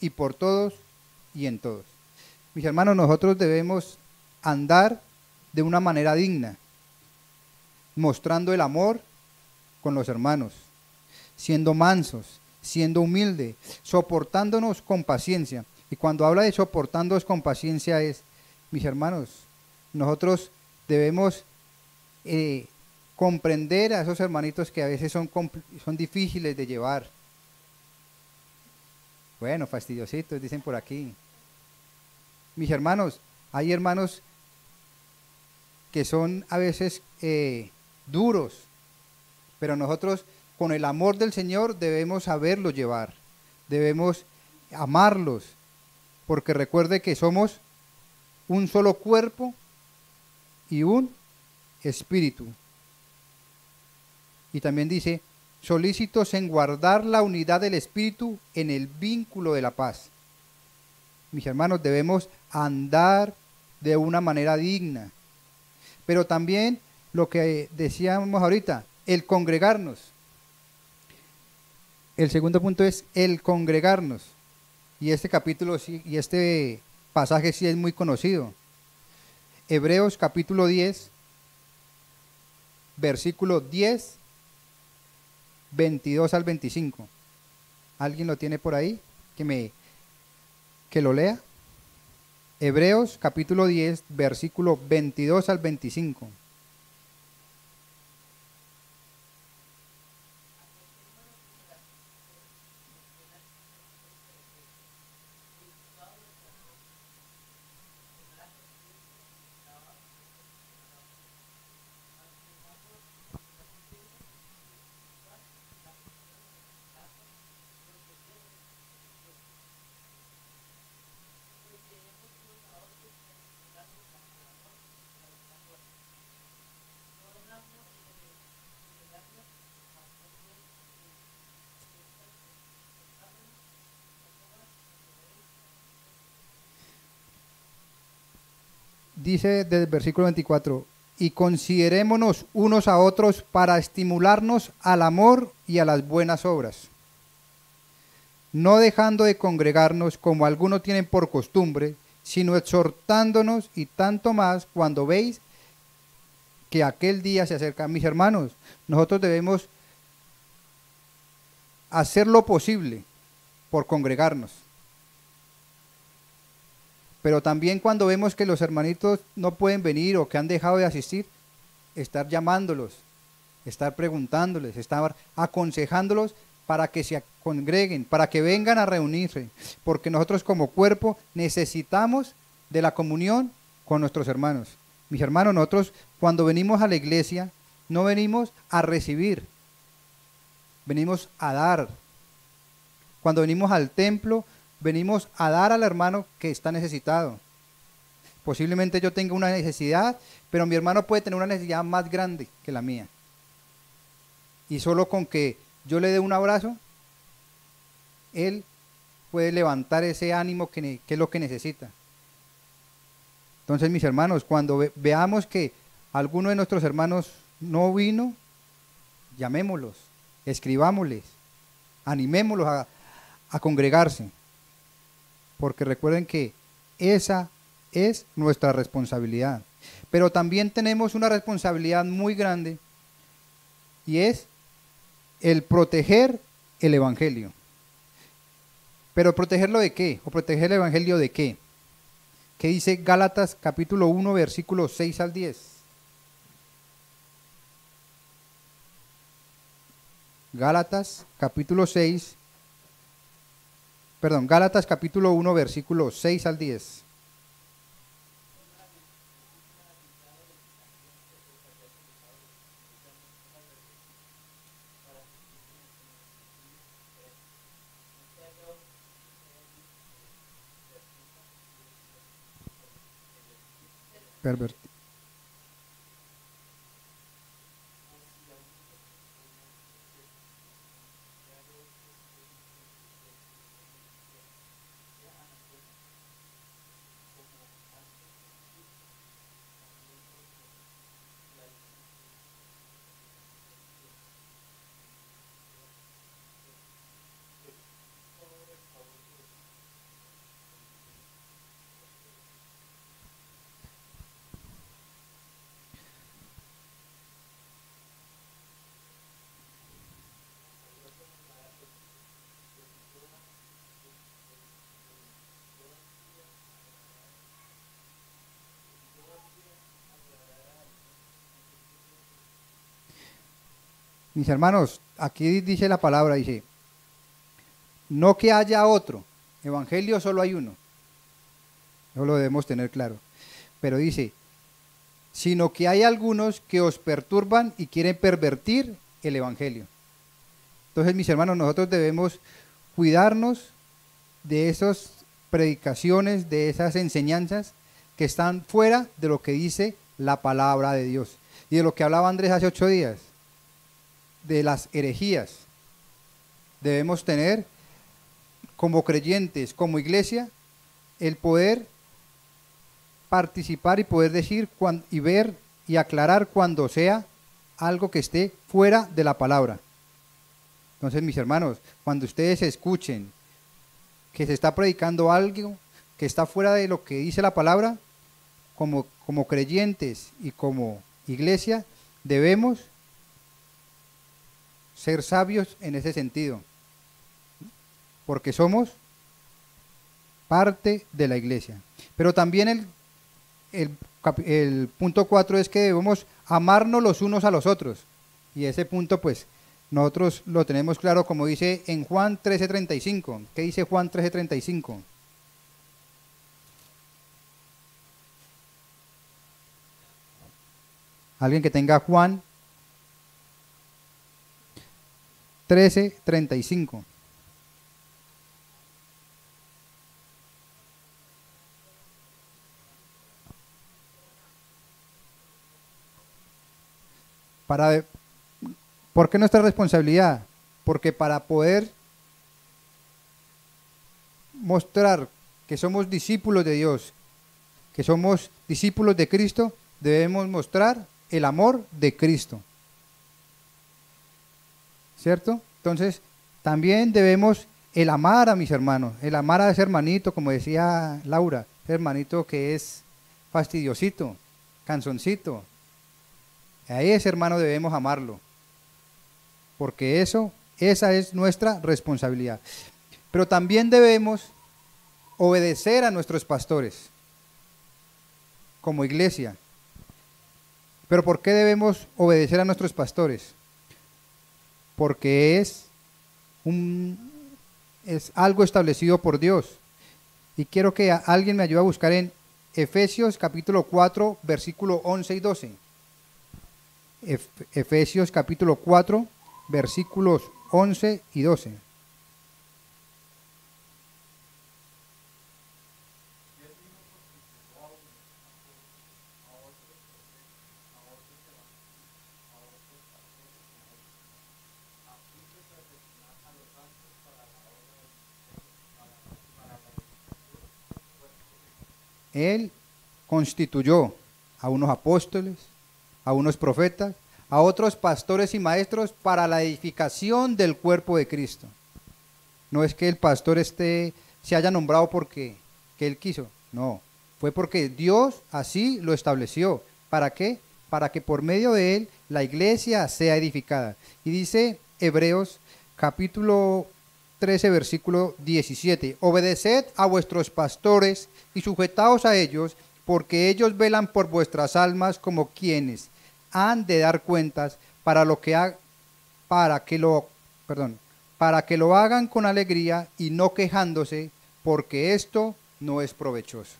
y por todos y en todos. Mis hermanos, nosotros debemos andar de una manera digna, mostrando el amor con los hermanos, siendo mansos, siendo humildes, soportándonos con paciencia. Y cuando habla de soportándonos con paciencia es, mis hermanos, nosotros debemos comprender a esos hermanitos que a veces son difíciles de llevar. Bueno, fastidiositos, dicen por aquí. Mis hermanos, hay hermanos que son a veces duros, pero nosotros con el amor del Señor debemos saberlos llevar, debemos amarlos, porque recuerde que somos un solo cuerpo y un espíritu. Y también dice, solícitos en guardar la unidad del espíritu en el vínculo de la paz. Mis hermanos, debemos andar de una manera digna. Pero también lo que decíamos ahorita, el congregarnos. El segundo punto es el congregarnos. Y este capítulo y este pasaje sí es muy conocido. Hebreos capítulo 10, versículo 10, 22 al 25. ¿Alguien lo tiene por ahí? Que lo lea. Hebreos capítulo 10, versículo 22 al 25. Dice desde el versículo 24, y considerémonos unos a otros para estimularnos al amor y a las buenas obras, no dejando de congregarnos como algunos tienen por costumbre, sino exhortándonos, y tanto más cuando veis que aquel día se acerca. Mis hermanos, nosotros debemos hacer lo posible por congregarnos. Pero también cuando vemos que los hermanitos no pueden venir o que han dejado de asistir, estar llamándolos, estar preguntándoles, estar aconsejándolos para que se congreguen, para que vengan a reunirse, porque nosotros como cuerpo necesitamos de la comunión con nuestros hermanos. Mis hermanos, nosotros cuando venimos a la iglesia no venimos a recibir, venimos a dar. Cuando venimos al templo, venimos a dar al hermano que está necesitado. Posiblemente yo tenga una necesidad, pero mi hermano puede tener una necesidad más grande que la mía. Y solo con que yo le dé un abrazo, él puede levantar ese ánimo que es lo que necesita. Entonces, mis hermanos, cuando veamos que alguno de nuestros hermanos no vino, llamémoslos, escribámosles, animémoslos a congregarse. Porque recuerden que esa es nuestra responsabilidad. Pero también tenemos una responsabilidad muy grande y es el proteger el evangelio. Pero ¿protegerlo de qué? ¿O proteger el evangelio de qué? ¿Qué dice Gálatas capítulo 1, versículos 6 al 10? Gálatas capítulo 6, perdón, Gálatas capítulo 1, versículos 6 al 10. Pervertido. Mis hermanos, aquí dice la palabra, dice, no que haya otro, evangelio solo hay uno, eso lo debemos tener claro, pero dice, sino que hay algunos que os perturban y quieren pervertir el evangelio. Entonces, mis hermanos, nosotros debemos cuidarnos de esas predicaciones, de esas enseñanzas que están fuera de lo que dice la palabra de Dios. Y de lo que hablaba Andrés hace 8 días, de las herejías. Debemos tener como creyentes, como iglesia, el poder participar y poder decir y ver y aclarar cuando sea algo que esté fuera de la palabra. Entonces, mis hermanos, cuando ustedes escuchen que se está predicando algo que está fuera de lo que dice la palabra, como creyentes y como iglesia, debemos ser sabios en ese sentido, porque somos parte de la iglesia. Pero también el punto 4 es que debemos amarnos los unos a los otros. Y ese punto, pues, nosotros lo tenemos claro, como dice en Juan 13:35. ¿Qué dice Juan 13:35? Alguien que tenga Juan 13:35. ¿Por qué nuestra responsabilidad? Porque para poder mostrar que somos discípulos de Dios, que somos discípulos de Cristo, debemos mostrar el amor de Cristo. ¿Cierto? Entonces, también debemos el amar a mis hermanos, el amar a ese hermanito, como decía Laura, ese hermanito que es fastidiosito, canzoncito. A ese hermano debemos amarlo, porque esa es nuestra responsabilidad. Pero también debemos obedecer a nuestros pastores como iglesia. ¿Pero por qué debemos obedecer a nuestros pastores? Porque es algo establecido por Dios. Y quiero que alguien me ayude a buscar en Efesios capítulo 4, versículo 11 y 12. Efesios capítulo 4, versículos 11 y 12. Él constituyó a unos apóstoles, a unos profetas, a otros pastores y maestros para la edificación del cuerpo de Cristo. No es que el pastor se haya nombrado porque que él quiso, no, fue porque Dios así lo estableció. ¿Para qué? Para que por medio de él la iglesia sea edificada. Y dice Hebreos capítulo 13, versículo 17, obedeced a vuestros pastores y sujetaos a ellos, porque ellos velan por vuestras almas como quienes han de dar cuentas para que lo hagan con alegría y no quejándose, porque esto no es provechoso.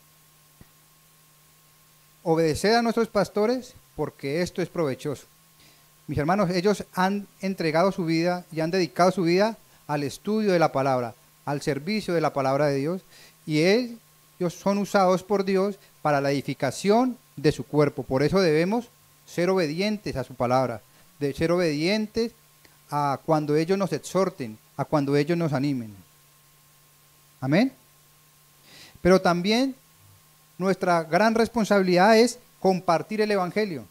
Obedecer a nuestros pastores porque esto es provechoso. Mis hermanos, ellos han entregado su vida y han dedicado su vida al estudio de la palabra, al servicio de la palabra de Dios, y ellos son usados por Dios para la edificación de su cuerpo. Por eso debemos ser obedientes a su palabra, de ser obedientes a cuando ellos nos exhorten, a cuando ellos nos animen. Amén. Pero también nuestra gran responsabilidad es compartir el evangelio.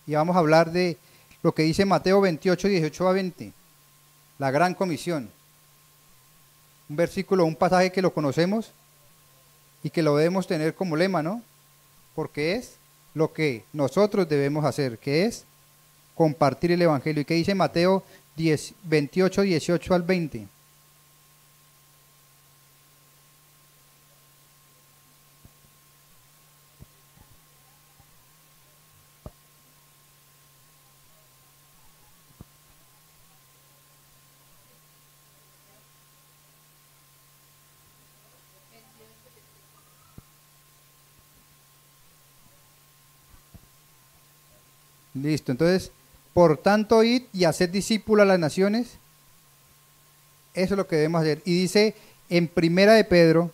Y vamos a hablar de lo que dice Mateo 28, 18 a 20, la gran comisión. Un versículo, un pasaje que lo conocemos y que lo debemos tener como lema, ¿no? Porque es lo que nosotros debemos hacer, que es compartir el evangelio. ¿Y qué dice Mateo 28, 18 al 20? Listo, entonces, por tanto, id y haced discípulos a las naciones. Eso es lo que debemos hacer. Y dice en Primera de Pedro,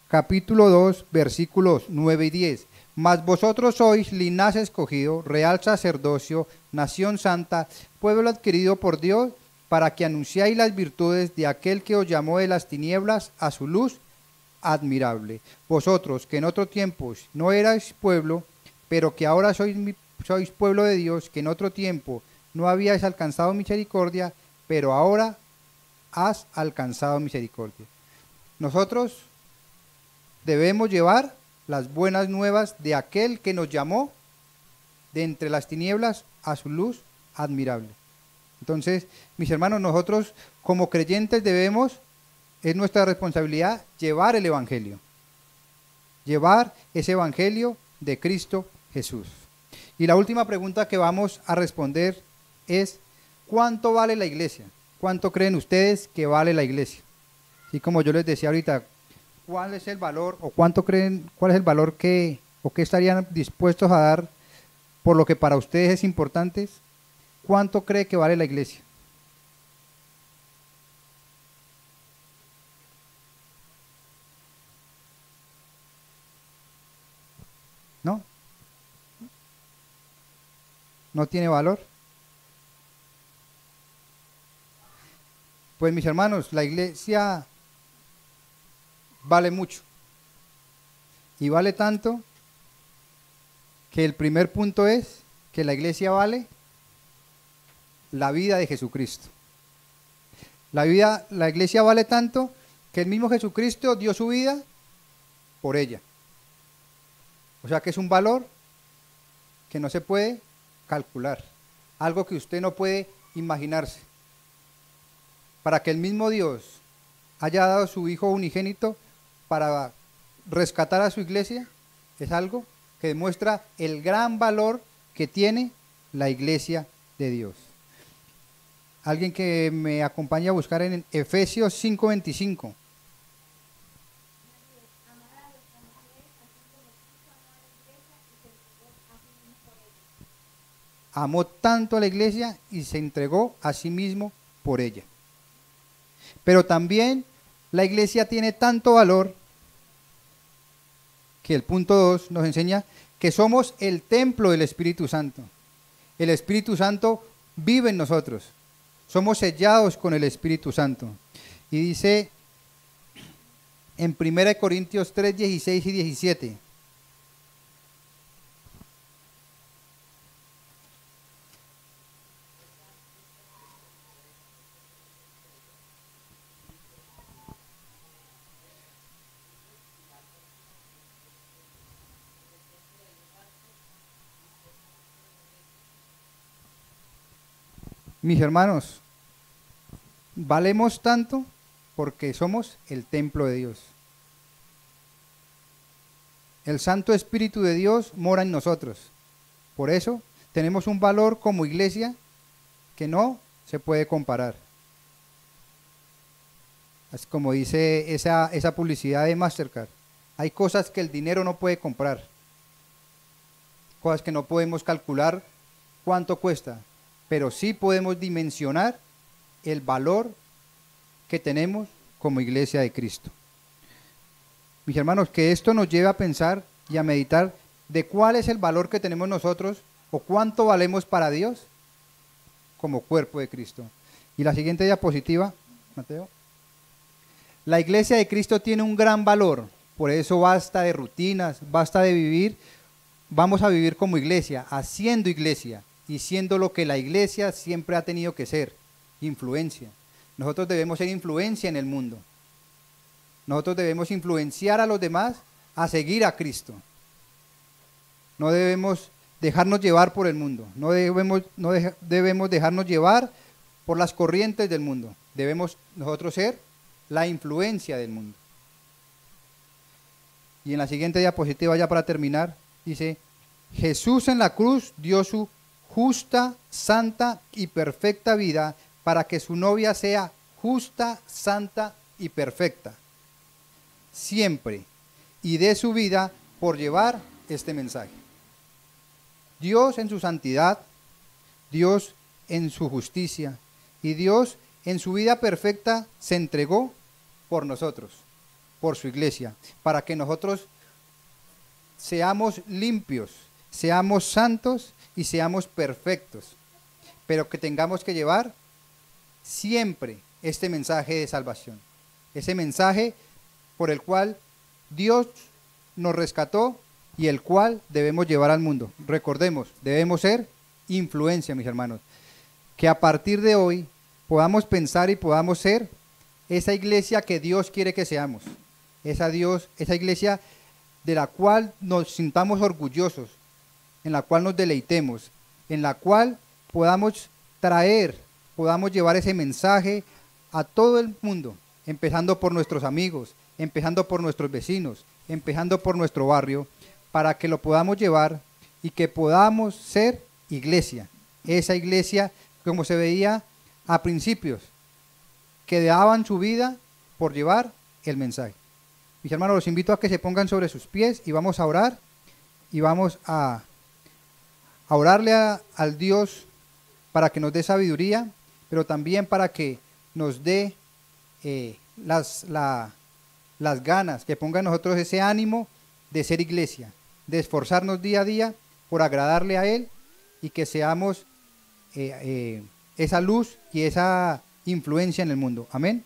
capítulo 2, versículos 9 y 10. Mas vosotros sois linaje escogido, real sacerdocio, nación santa, pueblo adquirido por Dios, para que anunciáis las virtudes de aquel que os llamó de las tinieblas a su luz admirable. Vosotros que en otro tiempo no erais pueblo, pero que ahora sois pueblo de Dios, que en otro tiempo no habíais alcanzado misericordia, pero ahora has alcanzado misericordia. Nosotros debemos llevar las buenas nuevas de aquel que nos llamó de entre las tinieblas a su luz admirable. Entonces, mis hermanos, nosotros como creyentes debemos, es nuestra responsabilidad llevar el evangelio, llevar ese evangelio de Cristo Jesús. Y la última pregunta que vamos a responder es, ¿cuánto vale la iglesia? ¿Cuánto creen ustedes que vale la iglesia? Y como yo les decía ahorita, ¿cuál es el valor o cuánto creen, cuál es el valor que o qué estarían dispuestos a dar por lo que para ustedes es importante? ¿Cuánto cree que vale la iglesia? ¿No? ¿No tiene valor? Pues mis hermanos, la iglesia vale mucho. Y vale tanto que el primer punto es que la iglesia vale la vida de Jesucristo. La iglesia vale tanto que el mismo Jesucristo dio su vida por ella. O sea que es un valor que no se puede calcular, algo que usted no puede imaginarse. Para que el mismo Dios haya dado su Hijo unigénito para rescatar a su iglesia, es algo que demuestra el gran valor que tiene la iglesia de Dios. Alguien que me acompañe a buscar en Efesios 5:25. Amó tanto a la iglesia y se entregó a sí mismo por ella. Pero también la iglesia tiene tanto valor que el punto 2 nos enseña que somos el templo del Espíritu Santo. El Espíritu Santo vive en nosotros. Somos sellados con el Espíritu Santo. Y dice en 1 Corintios 3, 16 y 17. Mis hermanos, valemos tanto porque somos el templo de Dios. El Santo Espíritu de Dios mora en nosotros. Por eso tenemos un valor como iglesia que no se puede comparar. Es como dice esa publicidad de Mastercard. Hay cosas que el dinero no puede comprar. Cosas que no podemos calcular cuánto cuesta. Pero sí podemos dimensionar el valor que tenemos como iglesia de Cristo. Mis hermanos, que esto nos lleve a pensar y a meditar de cuál es el valor que tenemos nosotros o cuánto valemos para Dios como cuerpo de Cristo. Y la siguiente diapositiva, Mateo. La iglesia de Cristo tiene un gran valor, por eso basta de rutinas, basta de vivir, vamos a vivir como iglesia, haciendo iglesia y siendo lo que la iglesia siempre ha tenido que ser, influencia. Nosotros debemos ser influencia en el mundo. Nosotros debemos influenciar a los demás a seguir a Cristo. No debemos dejarnos llevar por el mundo, no debemos dejarnos llevar por las corrientes del mundo. Debemos nosotros ser la influencia del mundo. Y en la siguiente diapositiva, ya para terminar, dice, Jesús en la cruz dio su justa, santa y perfecta vida para que su novia sea justa, santa y perfecta, siempre, y dé su vida por llevar este mensaje. Dios en su santidad Dios en su justicia y Dios en su vida perfecta se entregó por nosotros, por su iglesia, para que nosotros seamos limpios, seamos santos y seamos perfectos, pero que tengamos que llevar siempre este mensaje de salvación, ese mensaje por el cual Dios nos rescató y el cual debemos llevar al mundo. Recordemos, debemos ser influencia, mis hermanos, que a partir de hoy podamos pensar y podamos ser esa iglesia que Dios quiere que seamos, esa iglesia de la cual nos sintamos orgullosos, en la cual nos deleitemos, en la cual podamos podamos llevar ese mensaje a todo el mundo, empezando por nuestros amigos, empezando por nuestros vecinos, empezando por nuestro barrio, para que lo podamos llevar y que podamos ser iglesia, esa iglesia como se veía a principios, que daban su vida por llevar el mensaje. Mis hermanos, los invito a que se pongan sobre sus pies y vamos a orar y vamos a orarle al Dios para que nos dé sabiduría, pero también para que nos dé las ganas, que ponga en nosotros ese ánimo de ser iglesia, de esforzarnos día a día por agradarle a Él y que seamos esa luz y esa influencia en el mundo. Amén.